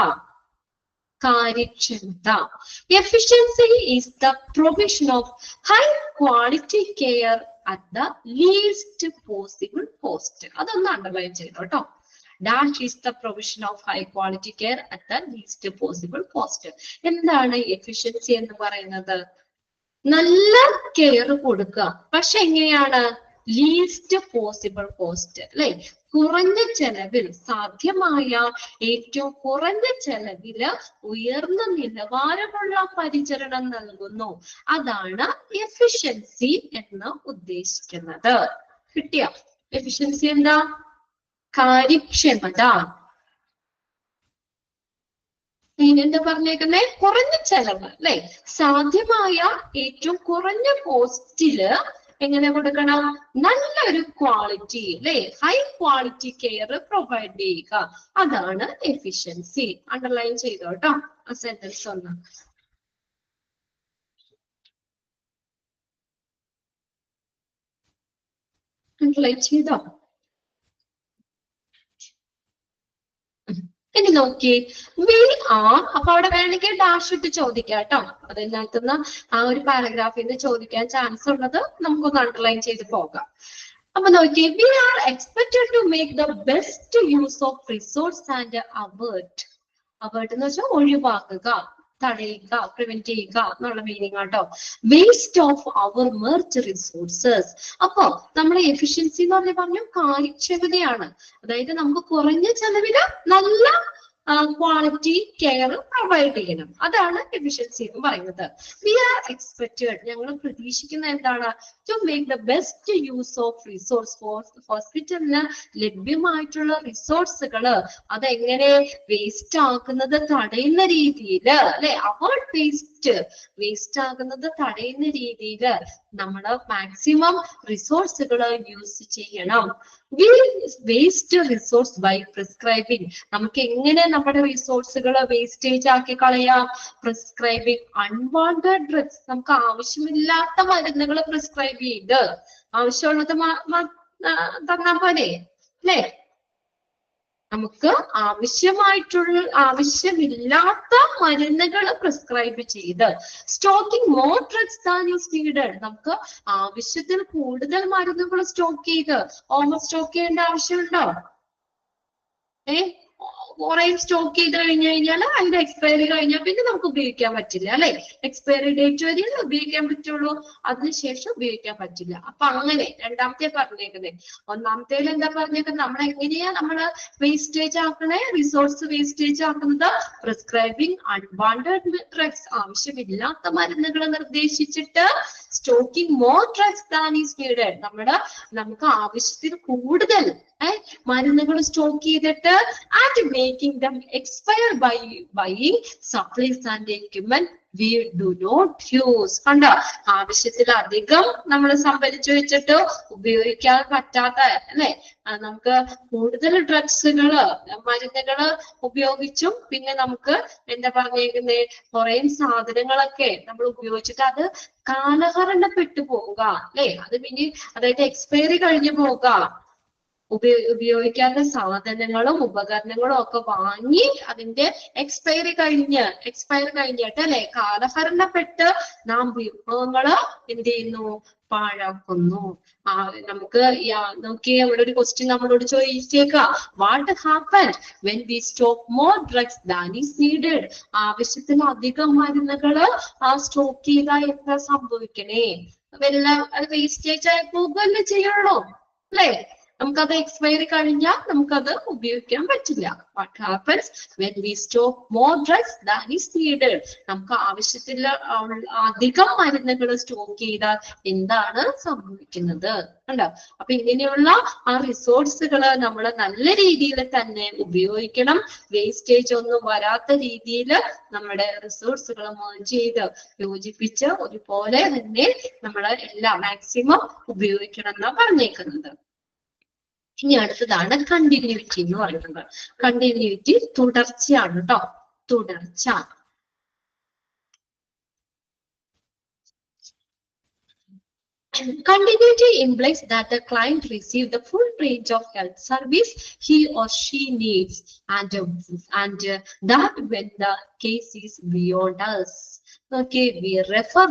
Efficiency is the provision of high quality care at the least possible cost. അതൊന്ന് അണ്ടർലൈൻ ചെയ്തോ കേട്ടോ. Dash is the provision of high quality care at the least possible cost. എന്താണ് efficiency എന്ന് പറയുന്നത്? നല്ല കെയർ കൊടുക്കുക, പക്ഷെ എങ്ങനെയാണ്? ലീസ്റ്റ് പോസിബിൾ കോസ്റ്റ്, അല്ലെ. കുറഞ്ഞ ചെലവിൽ, സാധ്യമായ ഏറ്റവും കുറഞ്ഞ ചെലവില് ഉയർന്ന നിലവാരമുള്ള പരിചരണം നൽകുന്നു. അതാണ് എഫിഷ്യൻസി എന്ന് ഉദ്ദേശിക്കുന്നത്. കിട്ടിയ എഫിഷ്യൻസി എന്താ? കാര്യക്ഷമത. എന്താ പറഞ്ഞേക്കുന്നേ? കുറഞ്ഞ ചെലവ്, അല്ലെ. സാധ്യമായ ഏറ്റവും കുറഞ്ഞ കോസ്റ്റില് എങ്ങനെ കൊടുക്കണം? നല്ലൊരു ക്വാളിറ്റി, അല്ലെ, ഹൈ ക്വാളിറ്റി കെയർ പ്രൊവൈഡ് ചെയ്യുക. അതാണ് എഫിഷ്യൻസി. അണ്ടർലൈൻ ചെയ്തോ കേട്ടോ ആ സെന്റൻസ് ഒന്ന്. അണ്ടർലൈൻ ചെയ്തോ? ഇനി നോക്കി, വി ആർ. അപ്പൊ അവിടെ വേണമെങ്കിൽ ഡാഷ് ഇട്ട് ചോദിക്കാം കേട്ടോ. അതിനകത്തുനിന്ന് ആ ഒരു പാരഗ്രാഫിൽ നിന്ന് ചോദിക്കാൻ ചാൻസ് ഉള്ളത് നമുക്കൊന്ന് അണ്ടർലൈൻ ചെയ്ത് പോകാം. അപ്പൊ നോക്കി, we are expected to make the best use of resource and avoid എന്ന് വെച്ചാൽ ഒഴിവാക്കുക, തടയുക, പ്രിവെന്റ് ചെയ്യുക എന്നുള്ള meaning ought to. Waste of our merge resources. അപ്പൊ നമ്മുടെ എഫിഷ്യൻസി എന്ന് പറഞ്ഞു കാര്യക്ഷമതയാണ്. അതായത് നമുക്ക് കുറഞ്ഞ ചെലവില് നല്ല ക്വാളിറ്റി കെയർ പ്രൊവൈഡ് ചെയ്യണം. അതാണ് എഫിഷ്യൻസി എന്ന് പറയുന്നത്. വി ആർ എക്സ്പെക്റ്റഡ്, ഞങ്ങൾ പ്രതീക്ഷിക്കുന്ന എന്താണ്? To make the best use of resource. ഹോസ്പിറ്റലിന് ലഭ്യമായിട്ടുള്ള റിസോഴ്സുകള് അതെങ്ങനെ വേസ്റ്റ് ആക്കുന്നത് തടയുന്ന രീതിയിൽ, അല്ലെ, അവോയ്ഡ് വേസ്റ്റ് ആകുന്നത് തടയുന്ന രീതിയിൽ നമ്മൾ മാക്സിമം റിസോഴ്സുകൾ യൂസ് ചെയ്യണം. V waste resource by prescribing, നമുക്ക് എങ്ങനെ നമ്മുടെ റിസോഴ്സുകൾ വേസ്റ്റേജ് ആക്കി കളയാം? പ്രിസ്ക്രൈബിങ് അൺവാണ്ടഡ് ഡ്രഗ്സ്, നമുക്ക് ആവശ്യമില്ലാത്ത മരുന്നുകൾ പ്രിസ്ക്രൈബ് ചെയ്ത് ആവശ്യമുള്ളത് തന്നാ പോലെ, അല്ലെ? നമുക്ക് ആവശ്യമില്ലാത്ത മരുന്നുകൾ പ്രിസ്ക്രൈബ് ചെയ്ത്. Stocking more drugs than is needed, നമുക്ക് ആവശ്യത്തിൽ കൂടുതൽ മരുന്നുകൾ സ്റ്റോക്ക് ചെയ്ത്. ഓവർ സ്റ്റോക്ക് ചെയ്യേണ്ട ആവശ്യമുണ്ടോ? കുറെ സ്റ്റോക്ക് ചെയ്ത് കഴിഞ്ഞാൽ അതിന്റെ എക്സ്പയറി കഴിഞ്ഞാൽ പിന്നെ നമുക്ക് ഉപയോഗിക്കാൻ പറ്റില്ല, അല്ലെ? എക്സ്പയറി ഡേറ്റ് വരെ ഉപയോഗിക്കാൻ പറ്റുള്ളൂ, അതിനുശേഷം ഉപയോഗിക്കാൻ പറ്റില്ല. അപ്പൊ അങ്ങനെ രണ്ടാമത്തെ പറഞ്ഞേക്കുന്നത്. ഒന്നാമത്തേൽ എന്താ പറഞ്ഞേക്കുന്നത്? നമ്മൾ എങ്ങനെയാ നമ്മള് വേസ്റ്റേജ് ആക്കണേ? റിസോഴ്സ് വേസ്റ്റേജ് ആക്കുന്നത് പ്രിസ്ക്രൈബിങ് അൺവാണ്ടഡ് ഡ്രഗ്സ്, ആവശ്യമില്ലാത്ത മരുന്നുകൾ നിർദ്ദേശിച്ചിട്ട്. Stocking more drugs than is needed, നമുക്ക് ആവശ്യത്തിൽ കൂടുതൽ മരുന്നുകൾ സ്റ്റോക്ക് ചെയ്തിട്ട്. And making them expire by buying supplies and equipment we do not use. കണ്ടോ? ആവശ്യത്തിലധികം നമ്മൾ സംഭരിച്ചു വെച്ചിട്ട് ഉപയോഗിക്കാൻ പറ്റാത്ത, അല്ലെ, നമുക്ക് കൂടുതൽ ഡ്രഗ്സുകള് മരുന്നുകള് ഉപയോഗിച്ചും പിന്നെ നമുക്ക് എന്താ പറഞ്ഞേക്കുന്നേ, കുറെ സാധനങ്ങളൊക്കെ നമ്മൾ ഉപയോഗിച്ചിട്ട് അത് കാലഹരണപ്പെട്ടു പോവുക, അല്ലെ? അത് പിന്നെ അതായത് എക്സ്പയറി കഴിഞ്ഞു പോവുക. ഉപയോഗിക്കാത്ത സാധനങ്ങളും ഉപകരണങ്ങളും ഒക്കെ വാങ്ങി അതിന്റെ എക്സ്പയർ കഴിഞ്ഞിട്ട്, അല്ലെ, കാലഹരണപ്പെട്ട് നാം വിഭവങ്ങള് എന്ത് ചെയ്യുന്നു? പാഴാക്കുന്നു. നമുക്ക് നോക്കിയേ, അവിടെ ഒരു ക്വസ്റ്റ്യൻ നമ്മളോട് ചോദിച്ചേക്കാം. What happen when we stock more drugs than is needed? ആവശ്യത്തിലധികം മരുന്നുകള് സ്റ്റോക്ക് ചെയ്താൽ എന്താ സംഭവിക്കണേ? അത് വേസ്റ്റേജ് ആയി പോകുകയല്ലേ ചെയ്യുള്ളൂ, അല്ലെ? നമുക്കത് എക്സ്പയറി കഴിഞ്ഞാൽ നമുക്കത് ഉപയോഗിക്കാൻ പറ്റില്ല. What happens when we stock more drugs than is needed? നമുക്ക് ആവശ്യത്തിൽ അധികം മരുന്നുകൾ സ്റ്റോക്ക് ചെയ്താൽ എന്താണ് സംഭവിക്കുന്നത്? കണ്ടോ? അപ്പൊ ഇങ്ങനെയുള്ള ആ റിസോഴ്സുകൾ നമ്മൾ നല്ല രീതിയിൽ തന്നെ ഉപയോഗിക്കണം. വേസ്റ്റേജ് ഒന്നും വരാത്ത രീതിയിൽ നമ്മുടെ റിസോഴ്സുകൾ മേർജ് ചെയ്ത് യോജിപ്പിച്ച് ഒരുപോലെ തന്നെ നമ്മൾ എല്ലാം മാക്സിമം ഉപയോഗിക്കണം എന്നാണ് പറഞ്ഞേക്കുന്നത്. ഇനി അടുത്തതാണ് കണ്ടിന്യൂറ്റി എന്ന് പറയുന്നത്. കണ്ടിന്യൂറ്റി തുടർച്ചയാണ് കേട്ടോ, തുടർച്ച. Continuity implies that the client receive the full range of health service he or she needs, and that when the case is beyond us, okay, we refer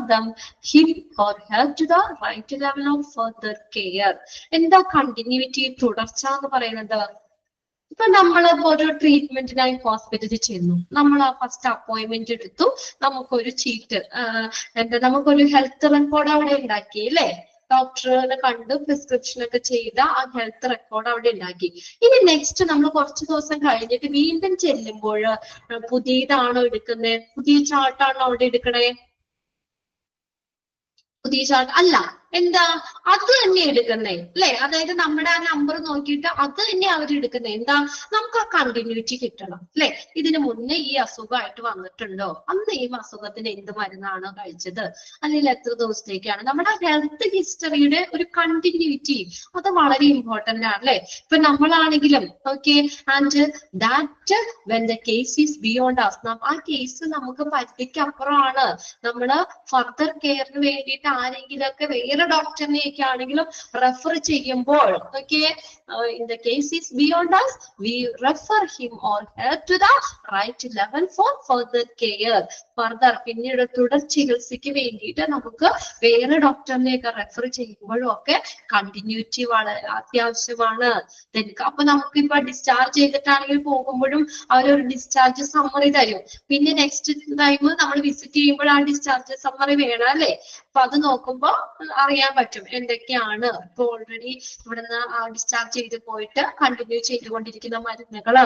him or her to the right level of further care. എന്താ continuity, തുടർച്ച എന്ന് പറയുന്നത്? ഇപ്പൊ നമ്മൾ ഒരു ട്രീറ്റ്മെന്റിനായി ഹോസ്പിറ്റലിൽ ചെന്നു, നമ്മൾ ആ ഫസ്റ്റ് അപ്പോയിന്റ്മെന്റ് എടുത്തു, നമുക്കൊരു ചീറ്റ് നമുക്കൊരു ഹെൽത്ത് റെക്കോർഡ് അവിടെ ഉണ്ടാക്കി, അല്ലെ? ഡോക്ടറിനെ കണ്ട് പ്രിസ്ക്രിപ്ഷൻ ഒക്കെ ചെയ്ത ആ ഹെൽത്ത് റെക്കോർഡ് അവിടെ ഉണ്ടാക്കി. ഇനി നെക്സ്റ്റ് നമ്മൾ കുറച്ച് ദിവസം കഴിഞ്ഞിട്ട് വീണ്ടും ചെല്ലുമ്പോൾ പുതിയതാണോ എടുക്കുന്നത്? പുതിയ ചാർട്ടാണോ അവിടെ എടുക്കണേ? പുതിയ ചാർട്ട് അല്ല, എന്താ അത് തന്നെ എടുക്കുന്നേ, അല്ലെ? അതായത് നമ്മുടെ ആ നമ്പർ നോക്കിയിട്ട് അത് തന്നെ അവരെടുക്കുന്നേ. എന്താ? നമുക്ക് ആ കണ്ടിന്യൂറ്റി കിട്ടണം, അല്ലെ? ഇതിനു മുന്നേ ഈ അസുഖമായിട്ട് വന്നിട്ടുണ്ടോ? അന്ന് ഈ അസുഖത്തിന് എന്ത് മരുന്നാണ് കഴിച്ചത്, അല്ലെങ്കിൽ എത്ര ദിവസത്തേക്കാണ്? നമ്മുടെ ഹെൽത്ത് ഹിസ്റ്ററിയുടെ ഒരു കണ്ടിന്യൂറ്റി അത് വളരെ ഇമ്പോർട്ടന്റ് ആണ്, അല്ലെ? ഇപ്പൊ നമ്മളാണെങ്കിലും okay, and that when the case is beyond us, ആ കേസ് നമുക്ക് പരിധിക്ക് അപ്പുറമാണ്. നമ്മള് ഫർദർ കെയറിന് വേണ്ടിയിട്ട് ആരെങ്കിലും ഒക്കെ വേറെ ഡോക്ടറിനെയൊക്കെ ആണെങ്കിലും റെഫർ ചെയ്യുമ്പോൾ okay, in the case is beyond us, we refer him or her to the right level for further care. Further പിന്നീട് തുടർ ചികിത്സയ്ക്ക് വേണ്ടിയിട്ട് നമുക്ക് വേറെ ഡോക്ടറിനെയൊക്കെ റെഫർ ചെയ്യുമ്പോഴും ഒക്കെ കണ്ടിന്യൂറ്റി വളരെ അത്യാവശ്യമാണ്. അപ്പൊ നമുക്ക് ഇപ്പൊ ഡിസ്ചാർജ് ചെയ്തിട്ടാണെങ്കിൽ പോകുമ്പോഴും അവരൊരു ഡിസ്ചാർജ് സമ്മറി തരും. പിന്നെ നെക്സ്റ്റ് ടൈം നമ്മൾ വിസിറ്റ് ചെയ്യുമ്പോൾ ആ ഡിസ്ചാർജ് സമ്മറി വേണം, അല്ലെ? അപ്പൊ അത് നോക്കുമ്പോ അറിയാൻ പറ്റും എന്തൊക്കെയാണ് ഇപ്പൊ ഓൾറെഡി ഇവിടുന്ന് ഡിസ്ചാർജ് ചെയ്ത് പോയിട്ട് കണ്ടിന്യൂ ചെയ്തുകൊണ്ടിരിക്കുന്ന മരുന്നുകള്.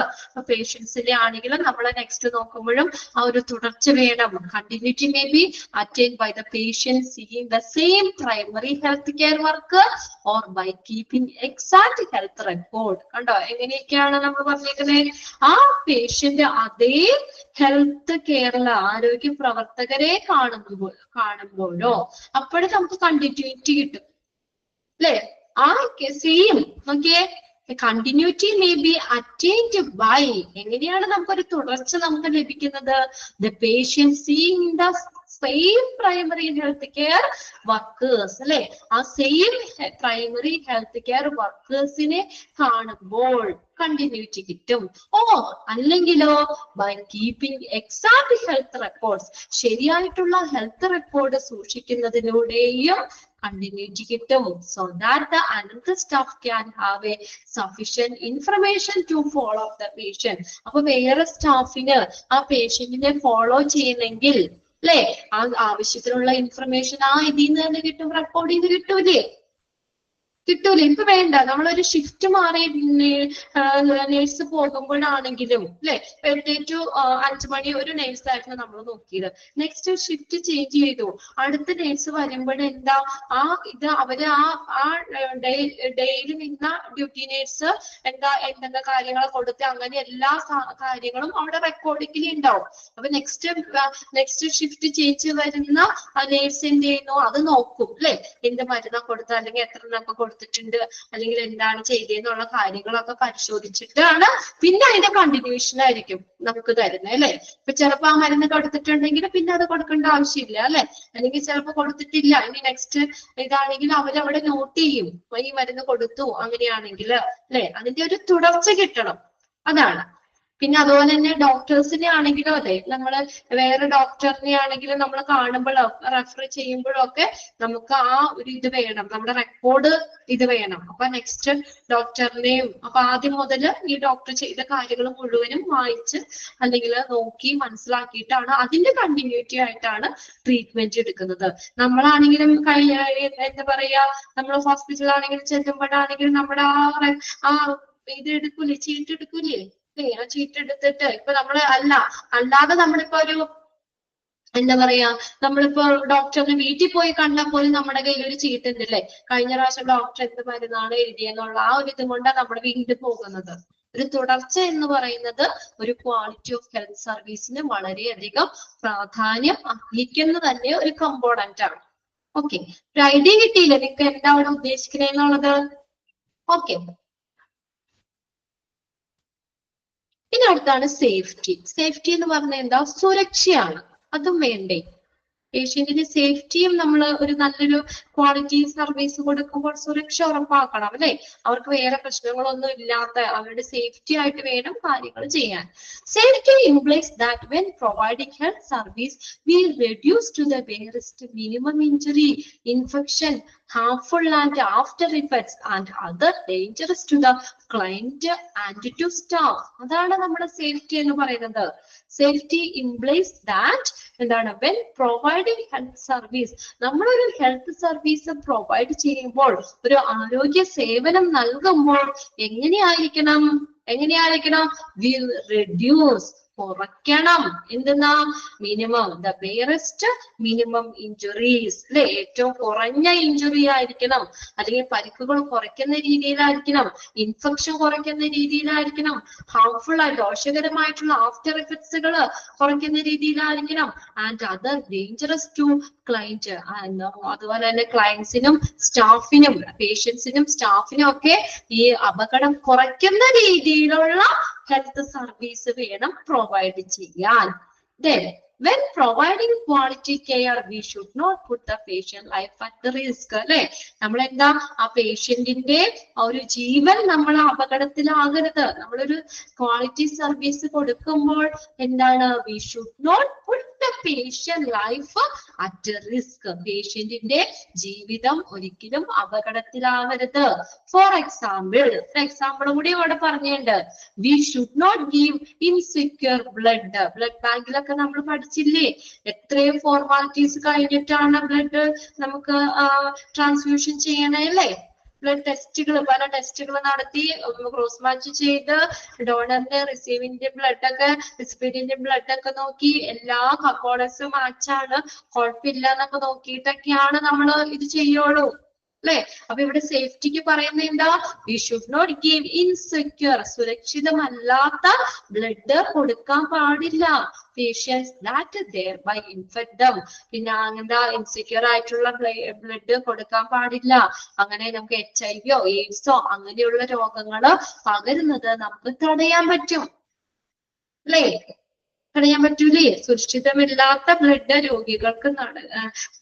പേഷ്യൻസിന്റെ ആണെങ്കിലും നമ്മൾ നെക്സ്റ്റ് നോക്കുമ്പോഴും ആ ഒരു തുടർച്ച വേണം. Continuity may be attained by the patient seeing the same primary health care worker or by keeping exact health record. കണ്ടോ എങ്ങനെയൊക്കെയാണ് നമ്മൾ പറഞ്ഞേക്കുന്നത്? ആ പേഷ്യന്റ് അതേ ഹെൽത്ത് കെയറിൽ ആരോഗ്യ പ്രവർത്തകരെ കാണുമ്പോഴോ അപ്പോഴും നമുക്ക് കണ്ടിന്യൂറ്റി കിട്ടും അല്ലെ? ആ സെയിം നോക്കിയേ, continuity may be attained by, എങ്ങനെയാണ് നമുക്കൊരു തുടർച്ച നമുക്ക് ലഭിക്കുന്നത്? The patient seeing the same primary health care workers അല്ലെ? ആ സെയിം പ്രൈമറി ഹെൽത്ത് കെയർ വർക്കേഴ്സിനെ കാണുമ്പോൾ കണ്ടിന്യൂറ്റി കിട്ടും. ഓ അല്ലെങ്കിലോ by keeping exact health records, ശരിയായിട്ടുള്ള ഹെൽത്ത് റെക്കോർഡ് സൂക്ഷിക്കുന്നതിലൂടെയും continuity കിട്ടും. So that the another staff can have a sufficient information to follow up the patient. അപ്പൊ വേറെ സ്റ്റാഫിന് ആ പേഷ്യന്റിനെ ഫോളോ ചെയ്യണമെങ്കിൽ അല്ലെ ആ ആവശ്യത്തിനുള്ള ഇൻഫർമേഷൻ ആ ഇതിൽ നിന്ന് തന്നെ കിട്ടും, റെക്കോർഡ് ചെയ്ത് കിട്ടൂലേ? കിട്ടൂല. ഇപ്പൊ വേണ്ട, നമ്മളൊരു ഷിഫ്റ്റ് മാറി നേഴ്സ് പോകുമ്പോഴാണെങ്കിലും അല്ലെ 8 to 5 മണി ഒരു നേഴ്സ് ആയിരുന്നു നമ്മൾ നോക്കിയത്. നെക്സ്റ്റ് ഷിഫ്റ്റ് ചേഞ്ച് ചെയ്തു, അടുത്ത നേഴ്സ് വരുമ്പോഴെന്താ ഇത് അവര് ആ ഡെയിലി നിന്ന ഡ്യൂട്ടി നേഴ്സ് എന്തെങ്കിലും കാര്യങ്ങൾ കൊടുത്ത് അങ്ങനെ എല്ലാ കാര്യങ്ങളും അവിടെ റെക്കോർഡിങ്ങിൽ ഉണ്ടാവും. അപ്പൊ നെക്സ്റ്റ് ഷിഫ്റ്റ് ചേഞ്ച് വരുന്ന നേഴ്സ് എന്ത് ചെയ്യുന്നു? അത് നോക്കും അല്ലെ, എന്ത് മരുന്ന് കൊടുത്ത അല്ലെങ്കിൽ എത്ര എണ്ണൊക്കെ കൊടുത്തിട്ടുണ്ട് അല്ലെങ്കിൽ എന്താണ് ചെയ്തെന്നുള്ള കാര്യങ്ങളൊക്കെ പരിശോധിച്ചിട്ടാണ് പിന്നെ അതിന്റെ കണ്ടിന്യൂഷൻ ആയിരിക്കും നമുക്ക് തരുന്നത് അല്ലെ? ഇപ്പൊ ചിലപ്പോ ആ മരുന്ന് കൊടുത്തിട്ടുണ്ടെങ്കിൽ പിന്നെ അത് കൊടുക്കേണ്ട ആവശ്യമില്ല അല്ലെ? അല്ലെങ്കിൽ ചിലപ്പോ കൊടുത്തിട്ടില്ല, ഇനി നെക്സ്റ്റ് ഇതാണെങ്കിൽ അവരവിടെ നോട്ട് ചെയ്യും ഈ മരുന്ന് കൊടുത്തു അങ്ങനെയാണെങ്കിൽ അല്ലെ? അതിന്റെ ഒരു തുടർച്ച കിട്ടണം, അതാണ്. പിന്നെ അതുപോലെ തന്നെ ഡോക്ടേഴ്സിനെ ആണെങ്കിലും അതെ, നമ്മള് വേറെ ഡോക്ടറിനെ ആണെങ്കിലും നമ്മൾ കാണുമ്പോഴോ റെഫർ ചെയ്യുമ്പോഴോ ഒക്കെ നമുക്ക് ആ ഒരു ഇത് വേണം, നമ്മുടെ റെക്കോർഡ് ഇത് വേണം. അപ്പൊ നെക്സ്റ്റ് ഡോക്ടറിനെയും അപ്പൊ ആദ്യം മുതൽ ഈ ഡോക്ടർ ചെയ്ത കാര്യങ്ങൾ മുഴുവനും വായിച്ച് അല്ലെങ്കിൽ നോക്കി മനസ്സിലാക്കിയിട്ടാണ് അതിന്റെ കണ്ടിന്യൂറ്റി ആയിട്ടാണ് ട്രീറ്റ്മെന്റ് എടുക്കുന്നത്. നമ്മളാണെങ്കിലും എന്താ പറയാ, നമ്മൾ ഹോസ്പിറ്റലാണെങ്കിലും ചെല്ലുമ്പോഴാണെങ്കിലും നമ്മുടെ ആ ഇത് എടുക്കൂലേ, ചീട്ട് എടുക്കൂലേ? ആ ചീട്ട് എടുത്തിട്ട് ഇപ്പൊ നമ്മള് അല്ലാതെ നമ്മളിപ്പോ ഒരു എന്താ പറയാ, നമ്മളിപ്പോ ഡോക്ടറിന് വീട്ടിൽ പോയി കണ്ടാൽ പോലും നമ്മുടെ കയ്യിൽ ഒരു ചീട്ട് ഉണ്ടല്ലേ, കഴിഞ്ഞ പ്രാവശ്യം ഡോക്ടർ എന്ത് മരുന്നാണ് എഴുതിയെന്നുള്ള ആ ഒരു ഇതും കൊണ്ടാണ് നമ്മൾ വീണ്ടും പോകുന്നത്. ഒരു തുടർച്ച എന്ന് പറയുന്നത് ഒരു ക്വാളിറ്റി ഓഫ് ഹെൽത്ത് സർവീസിന് വളരെയധികം പ്രാധാന്യം അർഹിക്കുന്ന തന്നെ ഒരു കമ്പോണന്റ് ആണ്. ഓക്കെ, ഒരു ഐഡിയ കിട്ടിയില്ലേ നിങ്ങൾക്ക് എന്താ അവിടെ ഉദ്ദേശിക്കുന്നതെന്നുള്ളത്? ഓക്കെ, ഇനി അടുത്താണ് സേഫ്റ്റി. സേഫ്റ്റി എന്ന് പറഞ്ഞാൽ എന്താ? സുരക്ഷയാണ്, അതും വേണ്ടേ? പേഷ്യന്റിന് സേഫ്റ്റിയും നമ്മൾ ഒരു നല്ലൊരു ക്വാളിറ്റി സർവീസ് കൊടുക്കുമ്പോൾ സുരക്ഷ ഉറപ്പാക്കണം അല്ലെ? അവർക്ക് വേറെ പ്രശ്നങ്ങളൊന്നും ഇല്ലാത്ത അവരുടെ സേഫ്റ്റി ആയിട്ട് വേണം കാര്യങ്ങൾ ചെയ്യാൻ. Safety implies that when providing health service we reduce to the barest minimum injury, infection, harmful and after effects and other dangerous to the client and to staff. അതാണ് നമ്മുടെ സേഫ്റ്റി എന്ന് പറയുന്നത്. സേഫ്റ്റി implies that എന്താണ്? when providing health service, നമ്മളൊരു health service provide ചെയ്യുമ്പോൾ, ഒരു ആരോഗ്യ സേവനം നൽകുമ്പോൾ എങ്ങനെയായിരിക്കണം? will reduce, കുറയ്ക്കണം. എന്തെന്നാ? മിനിമം, ദ ബേറസ്റ്റ് മിനിമം ഇഞ്ചുറീസ് അല്ലെ? ഏറ്റവും കുറഞ്ഞ ഇഞ്ചുറി ആയിരിക്കണം, അല്ലെങ്കിൽ പരിക്കുകൾ കുറയ്ക്കുന്ന രീതിയിലായിരിക്കണം, ഇൻഫെക്ഷൻ കുറയ്ക്കുന്ന രീതിയിലായിരിക്കണം, ഹാർംഫുൾ ആയി ദോഷകരമായിട്ടുള്ള ആഫ്റ്റർ എഫക്ട്സുകൾ കുറയ്ക്കുന്ന രീതിയിലായിരിക്കണം, and other dangerous to client. അതുപോലെ തന്നെ ക്ലയൻസിനും സ്റ്റാഫിനും, പേഷ്യൻസിനും സ്റ്റാഫിനും ഒക്കെ ഈ അപകടം കുറയ്ക്കുന്ന രീതിയിലുള്ള ഹെൽത്ത് സർവീസ് വേണം പ്രൊവൈഡ് ചെയ്യാൻ. Then when providing quality care we should not put the patient life at the risk അല്ലെ? നമ്മളെന്താ, ആ പേഷ്യന്റിന്റെ ഒരു ജീവൻ നമ്മൾ അപകടത്തിലാകരുത്. നമ്മളൊരു ക്വാളിറ്റി സർവീസ് കൊടുക്കുമ്പോൾ എന്താണ്? we should not put the patient life at risk. പേഷ്യന്റിന്റെ ജീവിതം ഒരിക്കലും അപകടത്തിലാവരുത്. ഫോർ എക്സാമ്പിൾ കൂടി അവിടെ പറഞ്ഞിട്ടുണ്ട്. We should not give insecure blood. Blood ബാങ്കിലൊക്കെ നമ്മൾ പഠിച്ചില്ലേ, എത്രയും ഫോർമാലിറ്റീസ് കഴിഞ്ഞിട്ടാണ് ബ്ലഡ് നമുക്ക് ട്രാൻസ്ഫ്യൂഷൻ ചെയ്യണേ അല്ലേ. ബ്ലഡ് ടെസ്റ്റുകൾ, പല ടെസ്റ്റുകൾ നടത്തി ക്രോസ് മാച്ച് ചെയ്ത് ഡോണറിന്റെ റിസീവിന്റെ ബ്ലഡ് ഒക്കെ റിസിപ്പിയന്റിന്റെ ബ്ലഡ് ഒക്കെ നോക്കി എല്ലാ കമ്പോണൻസും മാച്ചാണ്, കുഴപ്പമില്ല എന്നൊക്കെ നോക്കിയിട്ടൊക്കെയാണ് നമ്മൾ ഇത് ചെയ്യുള്ളൂ അല്ലെ. അപ്പൊ ഇവിടെ സേഫ്റ്റിക്ക് പറയുന്നത് എന്താ? We should not give insecure, സുരക്ഷിതമല്ലാത്ത ബ്ലഡ് കൊടുക്കാൻ പാടില്ല. Patients that thereby infect them. പിന്നെ അങ്ങനത്തെ ഇൻസെക്യൂർ ആയിട്ടുള്ള ബ്ലഡ് കൊടുക്കാൻ പാടില്ല. അങ്ങനെ നമുക്ക് HIV എയ്ഡ്സോ അങ്ങനെയുള്ള രോഗങ്ങള് പകരുന്നത് നമുക്ക് തടയാൻ പറ്റും അല്ലേ. തടയാൻ പറ്റൂലേ. സുരക്ഷിതമില്ലാത്ത ബ്ലഡ് രോഗികൾക്ക്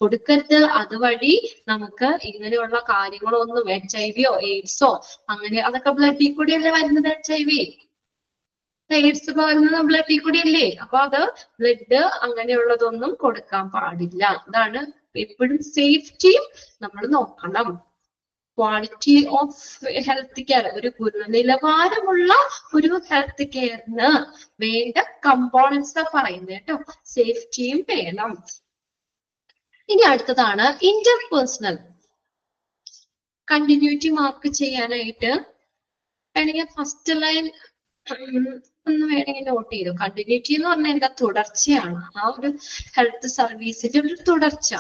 കൊടുക്കരുത്. അതുവഴി നമുക്ക് ഇങ്ങനെയുള്ള കാര്യങ്ങളൊന്നും HIV എയ്ഡ്സോ അങ്ങനെ അതൊക്കെ ബ്ലഡിൽ കൂടിയല്ലേ വരുന്നത്. HIV എയ്ഡ്സ് വരുന്നത് ബ്ലഡിൽ കൂടിയല്ലേ. അപ്പൊ അത് ബ്ലഡ് അങ്ങനെയുള്ളതൊന്നും കൊടുക്കാൻ പാടില്ല. അതാണ് എപ്പോഴും സേഫ്റ്റിയും നമ്മൾ നോക്കണം. ക്വാളിറ്റി ഓഫ് ഹെൽത്ത് കെയർ, ഒരു ഗുണനിലവാരമുള്ള ഒരു ഹെൽത്ത് കെയറിന് വേണ്ട കമ്പോണൻസ് പറയുന്നത് കേട്ടോ. സേഫ്റ്റിയും വേണം. ഇനി അടുത്തതാണ് ഇന്റർപേഴ്സണൽ. കണ്ടിന്യൂറ്റി മാർക്ക് ചെയ്യാനായിട്ട് വേണമെങ്കിൽ ഫസ്റ്റ് ലൈൻ ഒന്ന് വേണമെങ്കിൽ നോട്ട് ചെയ്തു. കണ്ടിന്യൂറ്റി എന്ന് പറഞ്ഞാൽ എന്താ? തുടർച്ചയാണ്. ആ ഒരു ഹെൽത്ത് സർവീസിന്റെ ഒരു തുടർച്ച.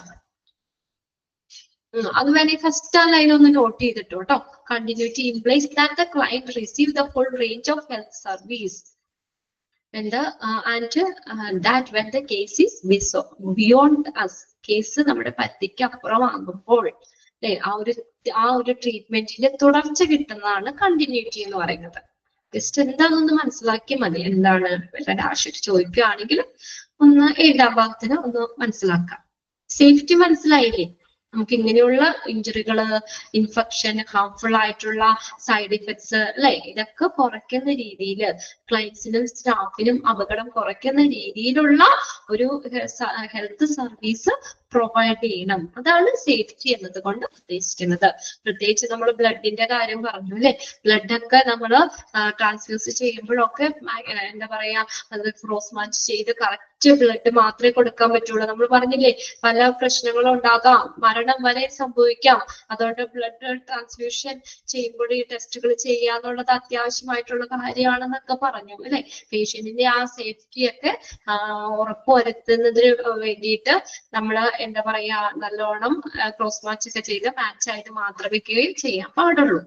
അത് വേണമെങ്കിൽ ഫസ്റ്റ് ആ ലൈൻ ഒന്ന് നോട്ട് ചെയ്തിട്ടോ കേട്ടോ. Continuity implies that the client receive the full range of health service and that when the case is beyond us. Case നമ്മുടെ പരിധിക്ക് അപ്പുറമാകുമ്പോൾ ആ ഒരു ട്രീറ്റ്മെന്റിന്റെ തുടർച്ച കിട്ടുന്നതാണ് കണ്ടിന്യൂറ്റി എന്ന് പറയുന്നത്. ജസ്റ്റ് എന്താണെന്ന് മനസ്സിലാക്കി മതി. എന്താണ് ഡാഷ് ചോദിക്കുകയാണെങ്കിൽ ഒന്ന് എഴുതാൻ ഭാഗത്തിന് ഒന്ന് മനസ്സിലാക്കാം. സേഫ്റ്റി മനസ്സിലായില്ലേ? നമുക്ക് ഇങ്ങനെയുള്ള ഇഞ്ചുറികള്, ഇൻഫെക്ഷൻ, ഹാർംഫുൾ ആയിട്ടുള്ള സൈഡ് ഇഫക്ട്സ് അല്ലെ, ഇതൊക്കെ കുറയ്ക്കുന്ന രീതിയിൽ ക്ലയൻസിനും സ്റ്റാഫിനും അപകടം കുറയ്ക്കുന്ന രീതിയിലുള്ള ഒരു ഹെൽത്ത് സർവീസ് പ്രൊവൈഡ് ചെയ്യണം. അതാണ് സേഫ്റ്റി എന്നത് കൊണ്ട് ഉദ്ദേശിക്കുന്നത്. പ്രത്യേകിച്ച് നമ്മൾ ബ്ലഡിന്റെ കാര്യം പറഞ്ഞു അല്ലെ. ബ്ലഡ് ഒക്കെ നമ്മൾ ട്രാൻസ്ഫ്യൂസ് ചെയ്യുമ്പോഴൊക്കെ എന്താ പറയാ, അത് ക്രോസ് മാച്ച് ചെയ്ത് കറക്റ്റ് ബ്ലഡ് മാത്രമേ കൊടുക്കാൻ പറ്റുള്ളൂ. നമ്മൾ പറഞ്ഞില്ലേ, പല പ്രശ്നങ്ങളും ഉണ്ടാകാം, മരണം വരെ സംഭവിക്കാം. അതുകൊണ്ട് ബ്ലഡ് ട്രാൻസ്ഫ്യൂഷൻ ചെയ്യുമ്പോൾ ഈ ടെസ്റ്റുകൾ ചെയ്യാന്നുള്ളത് അത്യാവശ്യമായിട്ടുള്ള കാര്യമാണെന്നൊക്കെ പറഞ്ഞു അല്ലെ. പേഷ്യന്റിന്റെ ആ സേഫ്റ്റിയൊക്കെ ഉറപ്പുവരുത്തുന്നതിന് വേണ്ടിയിട്ട് നമ്മൾ എന്താ പറയാ, നല്ലോണം ക്രോസ് മാച്ച് ഒക്കെ ചെയ്ത് മാച്ചായിട്ട് മാത്രമേ ചെയ്യാൻ പാടുള്ളൂ.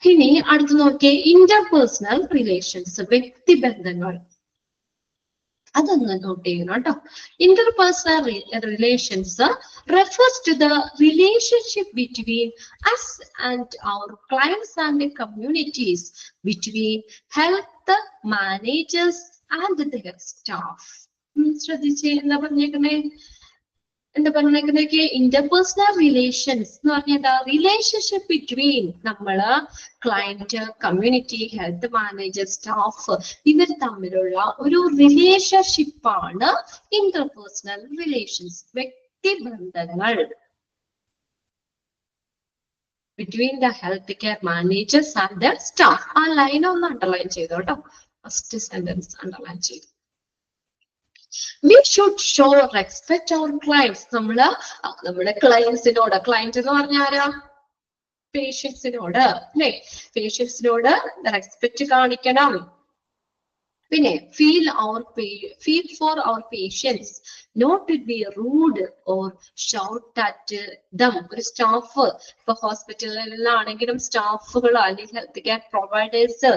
ഇനി അടുത്ത് നോക്കിയേ, ഇന്റർപേഴ്സണൽ റിലേഷൻസ്, വ്യക്തിബന്ധങ്ങൾ. അതൊന്ന് നോട്ട് ചെയ്യണം കേട്ടോ. Interpersonal relations refers to the relationship between us and our clients and the communities, between health managers and their staff. ശ്രദ്ധിച്ചേ, എന്താ പറഞ്ഞേക്കുന്നേ? ഇന്റർപേഴ്സണൽ റിലേഷൻസ് എന്ന് പറഞ്ഞാൽ റിലേഷൻഷിപ്പ് ബിറ്റ്വീൻ നമ്മള്, client, community, health manager, staff, ഇവർ തമ്മിലുള്ള ഒരു റിലേഷൻഷിപ്പാണ് ഇന്റർപേഴ്സണൽ റിലേഷൻസ്, വ്യക്തിബന്ധങ്ങൾ. Between the health care managers and the staff. ആ ലൈൻ ഒന്ന് അണ്ടർലൈൻ ചെയ്തോ കേട്ടോ. ഫസ്റ്റ് സെന്റൻസ് അണ്ടർലൈൻ ചെയ്തു. We should show respect our clients. നമ്മുടെ ക്ലയൻസിനോട്, ക്ലയന്റ് എന്ന് പറഞ്ഞാൽ ആരാ? പേഷ്യൻസിനോട് അല്ലെ. പേഷ്യൻസിനോട് റെസ്പെക്ട് കാണിക്കണം. പിന്നെ feel for our patients, not to be rude or shout at them. ഒരു സ്റ്റാഫ്, ഇപ്പൊ ഹോസ്പിറ്റലിലാണെങ്കിലും സ്റ്റാഫുകൾ അല്ലെങ്കിൽ ഹെൽത്ത് കെയർ പ്രൊവൈഡേഴ്സ്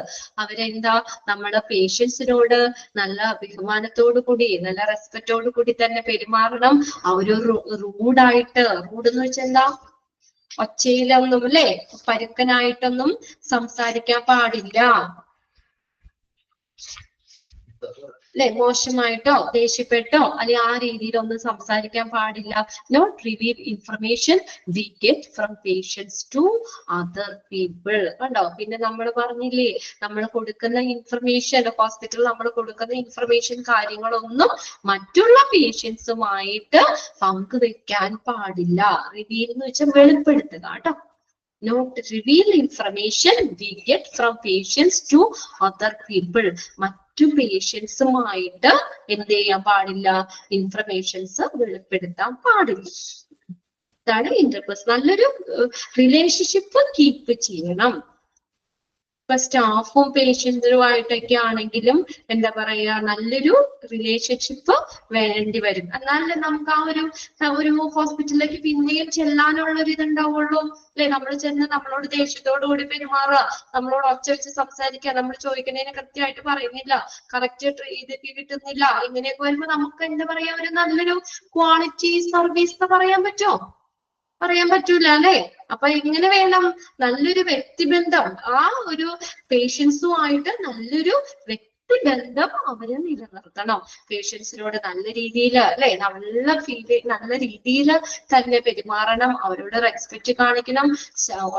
അവരെന്താ, നമ്മുടെ പേഷ്യൻസിനോട് നല്ല ബഹുമാനത്തോടു കൂടി, നല്ല റെസ്പെക്റ്റോടു കൂടി തന്നെ പെരുമാറണം. അവര് റൂഡായിട്ട്, റൂഡ് എന്ന് വെച്ചാൽ എന്താ, ഒച്ചയിലൊന്നും അല്ലെ, പരുക്കനായിട്ടൊന്നും സംസാരിക്കാൻ പാടില്ല. അല്ലെ മോശമായിട്ടോ ദേഷ്യപ്പെട്ടോ അല്ലെങ്കിൽ ആ രീതിയിലൊന്നും സംസാരിക്കാൻ പാടില്ല. Not reveal information we get from patients to other people. കണ്ടോ, പിന്നെ നമ്മൾ പറഞ്ഞില്ലേ, നമ്മൾ കൊടുക്കുന്ന ഇൻഫർമേഷൻ, ഹോസ്പിറ്റലിൽ നമ്മൾ കൊടുക്കുന്ന ഇൻഫർമേഷൻ കാര്യങ്ങളൊന്നും മറ്റുള്ള പേഷ്യൻസുമായിട്ട് പങ്കുവെക്കാൻ പാടില്ല. റിവീൽ എന്ന് വെച്ചാൽ വെളിപ്പെടുത്തുക കേട്ടോ. Not reveal information we get from patients to other people. മറ്റു പേഷ്യൻസുമായിട്ട് എന്ത് ചെയ്യാൻ പാടില്ല, ഇൻഫർമേഷൻസ് വെളിപ്പെടുത്താൻ പാടില്ല. ഇതാണ് ഇന്റർപേഴ്സണൽ. നല്ലൊരു റിലേഷൻഷിപ്പ് കീപ്പ് ചെയ്യണം. ഇപ്പൊ സ്റ്റാഫും പേഷ്യന്റുമായിട്ടൊക്കെ ആണെങ്കിലും എന്താ പറയാ, നല്ലൊരു റിലേഷൻഷിപ്പ് വേണ്ടി വരും. എന്നാലേ നമുക്ക് ആ ഒരു ഹോസ്പിറ്റലിലേക്ക് പിന്നെയും ചെല്ലാനുള്ള ഒരു ഇതുണ്ടാവുള്ളൂ അല്ലെ. നമ്മൾ ചെന്ന് നമ്മളോട് ദേഷ്യത്തോടു കൂടി പെരുമാറുക, നമ്മളോട് ഒച്ച വെച്ച് സംസാരിക്കുക, നമ്മൾ ചോദിക്കുന്നതിന് കൃത്യമായിട്ട് പറയുന്നില്ല, കറക്റ്റ് ഇത് കിട്ടുന്നില്ല, ഇങ്ങനെയൊക്കെ വരുമ്പോ നമുക്ക് എന്താ പറയാ, ഒരു നല്ലൊരു ക്വാളിറ്റി സർവീസ് എന്ന് പറയാൻ പറ്റുമോ? പറയാൻ പറ്റൂല അല്ലെ. അപ്പൊ എങ്ങനെ വേണം, നല്ലൊരു വ്യക്തിബന്ധം, ആ ഒരു പേഷ്യൻസുമായിട്ട് നല്ലൊരു വ്യക്തിബന്ധം അവര് നിലനിർത്തണം. പേഷ്യൻസിനോട് നല്ല രീതിയിൽ അല്ലെ, നല്ല രീതിയിൽ തന്നെ പെരുമാറണം, അവരോട് റെസ്പെക്ട് കാണിക്കണം,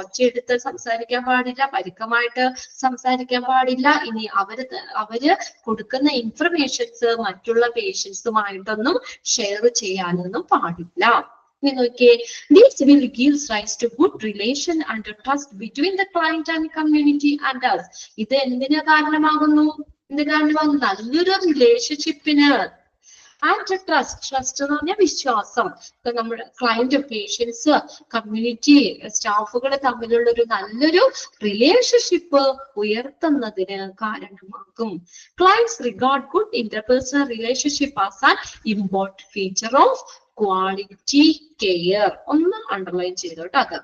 ഒച്ചയെടുത്ത് സംസാരിക്കാൻ പാടില്ല, പരുക്കമായിട്ട് സംസാരിക്കാൻ പാടില്ല. ഇനി അവര് കൊടുക്കുന്ന ഇൻഫർമേഷൻസ് മറ്റുള്ള പേഷ്യൻസുമായിട്ടൊന്നും ഷെയർ ചെയ്യാനൊന്നും പാടില്ല. This will give rise to good relation and trust between the client and community and us. ഇത് എന്തിനു കാരണമാകുന്നു? നല്ലൊരു റിലേഷൻഷിപ്പിന്. ആൻഡ് ട്രസ്റ്റ് എന്ന് പറഞ്ഞാൽ വിശ്വാസം. ഇപ്പൊ നമ്മുടെ ക്ലയന്റ്, പേഷ്യൻസ്, കമ്മ്യൂണിറ്റി, സ്റ്റാഫുകൾ തമ്മിലുള്ള ഒരു നല്ലൊരു റിലേഷൻഷിപ്പ് ഉയർത്തുന്നതിന് കാരണമാകും. Clients regard good interpersonal relationship as an important feature of quality care. ഒന്ന് അണ്ടർലൈൻ ചെയ്തോട്ടോ. അത്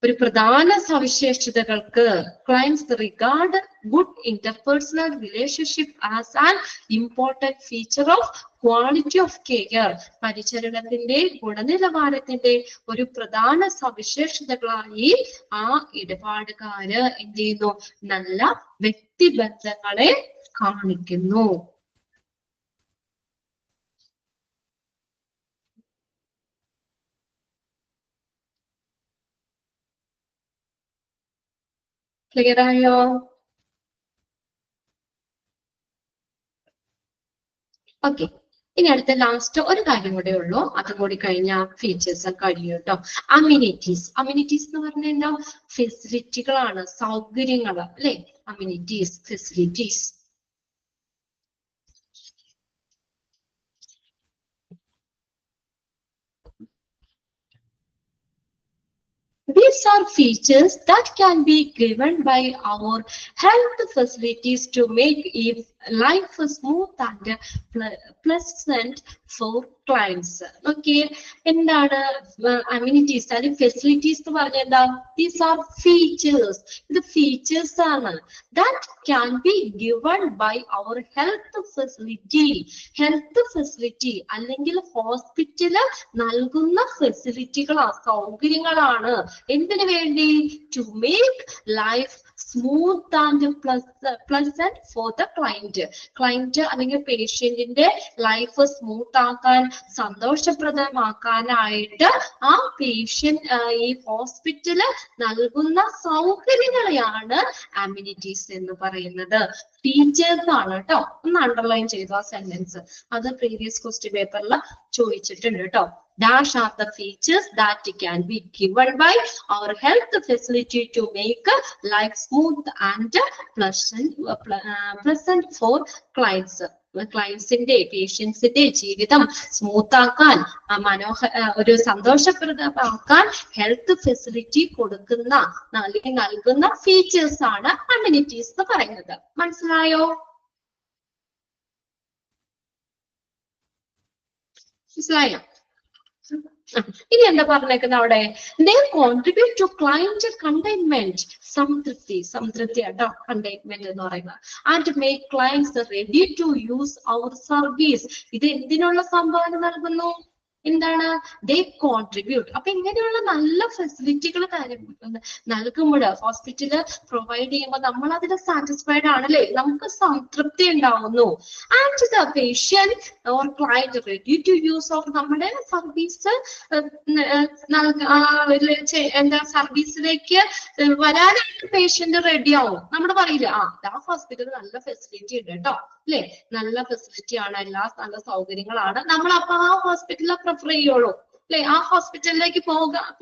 ഒരു പ്രധാന സവിശേഷതകൾക്ക് clients regard good interpersonal relationship as an important feature of quality of care. പരിചരണത്തിന്റെ ഗുണനിലവാരത്തിന്റെ ഒരു പ്രധാന സവിശേഷതകളായി ആ ഇടപാടുകാര് എന്ത് ചെയ്യുന്നു, നല്ല വ്യക്തിബന്ധങ്ങളെ കാണിക്കുന്നു. ക്ലിയർ ആയോ? ഓക്കെ, ഇനി അടുത്ത ലാസ്റ്റ് ഒരു കാര്യം കൂടെ ഉള്ളൂ, അതും കൂടി കഴിഞ്ഞാൽ ഫീച്ചേഴ്സ് കഴിയും കേട്ടോ. അമ്യൂണിറ്റീസ്. അമ്യൂണിറ്റീസ് എന്ന് പറഞ്ഞാൽ എന്താ? ഫെസിലിറ്റികളാണ്, സൗകര്യങ്ങൾ അല്ലെ. Amenities, facilities. These are features that can be given by our health facilities to make life smooth and pleasant for clients. Okay, എന്താണ് amenities അല്ലെങ്കിൽ facilities എന്ന് പറഞ്ഞാൽ എന്താ? These are features. ഇത് features ആണ്. That can be given by our health facility. Health facility അല്ലെങ്കിൽ hospital നൽകുന്ന ഫെസിലിറ്റികളാണ്, സൗകര്യങ്ങളാണ്. എന്തിനു വേണ്ടി? To make life smooth and pleasant for the client. Client അല്ലെങ്കിൽ പേഷ്യന്റിന്റെ ലൈഫ് സ്മൂത്ത് ആക്കാൻ, സന്തോഷപ്രദമാക്കാനായിട്ട് ആ പേഷ്യന്റ് ഈ ഹോസ്പിറ്റല് നൽകുന്ന സൗകര്യങ്ങളെയാണ് അമ്യൂണിറ്റീസ് എന്ന് പറയുന്നത്. ഫീച്ചേഴ്സ് ആണ് കേട്ടോ. ഒന്ന് അണ്ടർലൈൻ ചെയ്തു ആ സെന്റൻസ്. അത് പ്രീവിയസ് ക്വസ്റ്റ്യൻ പേപ്പറിൽ ചോദിച്ചിട്ടുണ്ട് കേട്ടോ. Dash are the features that can be given by our health facility to make life smooth and pleasant for clients. ക്ലയൻസിന്റെ, പേഷ്യൻസിന്റെ ജീവിതം സ്മൂത്ത് ആക്കാൻ, ഒരു സന്തോഷപ്രദമാക്കാൻ ഹെൽത്ത് ഫെസിലിറ്റി കൊടുക്കുന്ന അല്ലെങ്കിൽ നൽകുന്ന ഫീച്ചേഴ്സ് ആണ് അമ്യൂണിറ്റീസ് എന്ന് പറയുന്നത്. മനസ്സിലായോ? മനസ്സിലായോ? ഇനി എന്താ പറഞ്ഞേക്കുന്ന അവിടെ? They contribute to client containment. സംതൃപ്തി കേട്ടോ കണ്ടെയ്ൻമെന്റ് എന്ന് പറയുന്നത്. And make clients ready to use our service. ഇത് എന്തിനുള്ള സംഭാവന നൽകുന്നു? എന്താണ് ദേ കോൺട്രിബ്യൂട്ട്. അപ്പൊ ഇങ്ങനെയുള്ള നല്ല ഫെസിലിറ്റികൾ നൽകുമ്പോൾ ഹോസ്പിറ്റല് പ്രൊവൈഡ് ചെയ്യുമ്പോൾ നമ്മൾ അതിൽ സാറ്റിസ്ഫൈഡ് ആണല്ലേ, നമുക്ക് സംതൃപ്തി ഉണ്ടാവുന്നു. And the patient or client ready to use of നമ്മുടെ സർവീസ് എന്താ സർവീസിലേക്ക് വരാനായിട്ട് പേഷ്യന്റ് റെഡി ആവും. നമ്മൾ പറയില്ല ആ ഹോസ്പിറ്റലിൽ നല്ല ഫെസിലിറ്റി ഉണ്ട് കേട്ടോ അല്ലെ, നല്ല ഫെസിലിറ്റി ആണ്, എല്ലാ നല്ല സൗകര്യങ്ങളാണ്, നമ്മൾ അപ്പൊ ആ ഹോസ്പിറ്റലിൽ പ്രിഫർ ചെയ്യുള്ളൂ അല്ലെ, ആ ഹോസ്പിറ്റലിലേക്ക്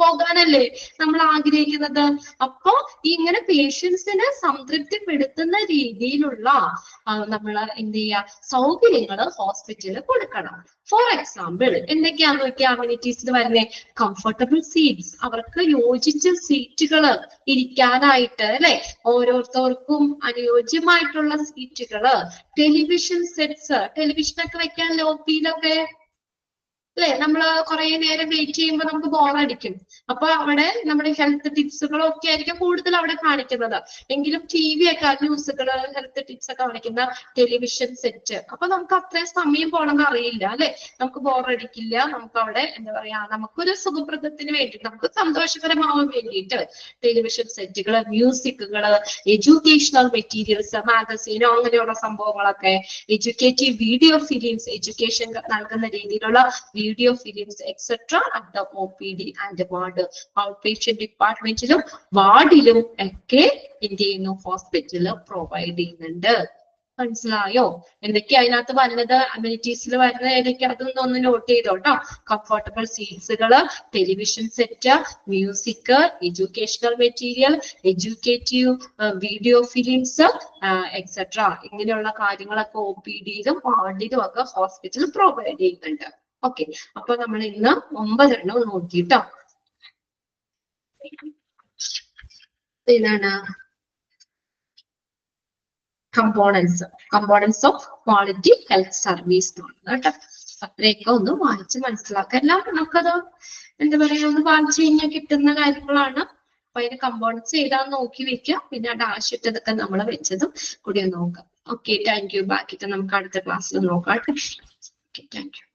പോകാനല്ലേ നമ്മൾ ആഗ്രഹിക്കുന്നത്. അപ്പൊ ഇങ്ങനെ പേഷ്യൻസിനെ സംതൃപ്തിപ്പെടുത്തുന്ന രീതിയിലുള്ള നമ്മൾ എന്ത് ചെയ്യുക, സൗകര്യങ്ങൾ ഹോസ്പിറ്റലിൽ കൊടുക്കണം. ഫോർ എക്സാമ്പിൾ എന്തൊക്കെയാന്ന് നോക്കിയാൽ അമ്യൂണിറ്റീസിൽ വരുന്നേ, കംഫർട്ടബിൾ സീറ്റ്സ്, അവർക്ക് യോജിച്ച സീറ്റുകൾ ഇരിക്കാനായിട്ട് അല്ലെ, ഓരോരുത്തർക്കും അനുയോജ്യമായിട്ടുള്ള സീറ്റുകള്, ടെലിവിഷൻ സെറ്റ്സ്, ടെലിവിഷനൊക്കെ വെക്കാൻ ലോപ്പിയിലൊക്കെ അല്ലെ, നമ്മള് കുറെ നേരം വെയിറ്റ് ചെയ്യുമ്പോൾ നമുക്ക് ബോറടിക്കും. അപ്പൊ അവിടെ നമ്മുടെ ഹെൽത്ത് ടിപ്സുകളും ഒക്കെ ആയിരിക്കും കൂടുതൽ അവിടെ കാണിക്കുന്നത്. എങ്കിലും ടി വി ഒക്കെ ന്യൂസുകള്, ഹെൽത്ത് ടിപ്സ് ഒക്കെ കാണിക്കുന്ന ടെലിവിഷൻ സെറ്റ്, അപ്പൊ നമുക്ക് അത്രയും സമയം പോണെന്ന് അറിയില്ല അല്ലെ, നമുക്ക് ബോറടിക്കില്ല. നമുക്ക് അവിടെ എന്താ പറയാ, നമുക്കൊരു സുഖപ്രദത്തിന് വേണ്ടി, നമുക്ക് സന്തോഷകരമാവാൻ വേണ്ടിയിട്ട് ടെലിവിഷൻ സെറ്റുകള്, മ്യൂസിക്കുകള്, എഡ്യൂക്കേഷണൽ മെറ്റീരിയൽസ്, മാഗസീനോ അങ്ങനെയുള്ള സംഭവങ്ങളൊക്കെ, എഡ്യൂക്കേറ്റീവ് വീഡിയോ ഫിലിംസ്, എഡ്യൂക്കേഷൻ നൽകുന്ന രീതിയിലുള്ള video films etcetera at the OPD and ward, out patient ഡിപ്പാർട്ട്മെന്റിലും വാർഡിലും ഒക്കെ എന്ത് ചെയ്യുന്നു, ഹോസ്പിറ്റലിൽ പ്രൊവൈഡ് ചെയ്യുന്നുണ്ട്. മനസ്സിലായോ എന്തൊക്കെയാ അതിനകത്ത് വരുന്നത്, അമ്യൂണിറ്റീസിൽ വരുന്ന ഏതൊക്കെ, അതൊന്നും ഒന്ന് നോട്ട് ചെയ്തോട്ടോ. കംഫർട്ടബിൾ സീറ്റ്സുകള്, television set, music, educational material, educative video films etcetera, ഇങ്ങനെയുള്ള കാര്യങ്ങളൊക്കെ OPDയിലും വാർഡിലും ഒക്കെ ഹോസ്പിറ്റൽ പ്രൊവൈഡ് ചെയ്യുന്നുണ്ട്. ഓക്കെ, അപ്പൊ നമ്മൾ ഇന്ന് 9 എണ്ണം നോക്കിട്ടോ. ഇതാണ് components of quality health service കേട്ടോ. അത്രയൊക്കെ ഒന്ന് വായിച്ച് മനസ്സിലാക്കുക. എല്ലാം നമുക്കത് എന്താ പറയാ, ഒന്ന് വായിച്ചു കഴിഞ്ഞാൽ കിട്ടുന്ന കാര്യങ്ങളാണ്. അപ്പൊ അതിന് കമ്പോണൻസ് ഏതാന്ന് നോക്കി വെക്കുക. പിന്നെ ഡാഷ് ഇട്ടതൊക്കെ നമ്മൾ വെച്ചതും കൂടി ഒന്ന് നോക്കാം. Okay, thank you. ബാക്കിയിട്ട് നമുക്ക് അടുത്ത ക്ലാസ്സിൽ നോക്കാം. Okay, thank you.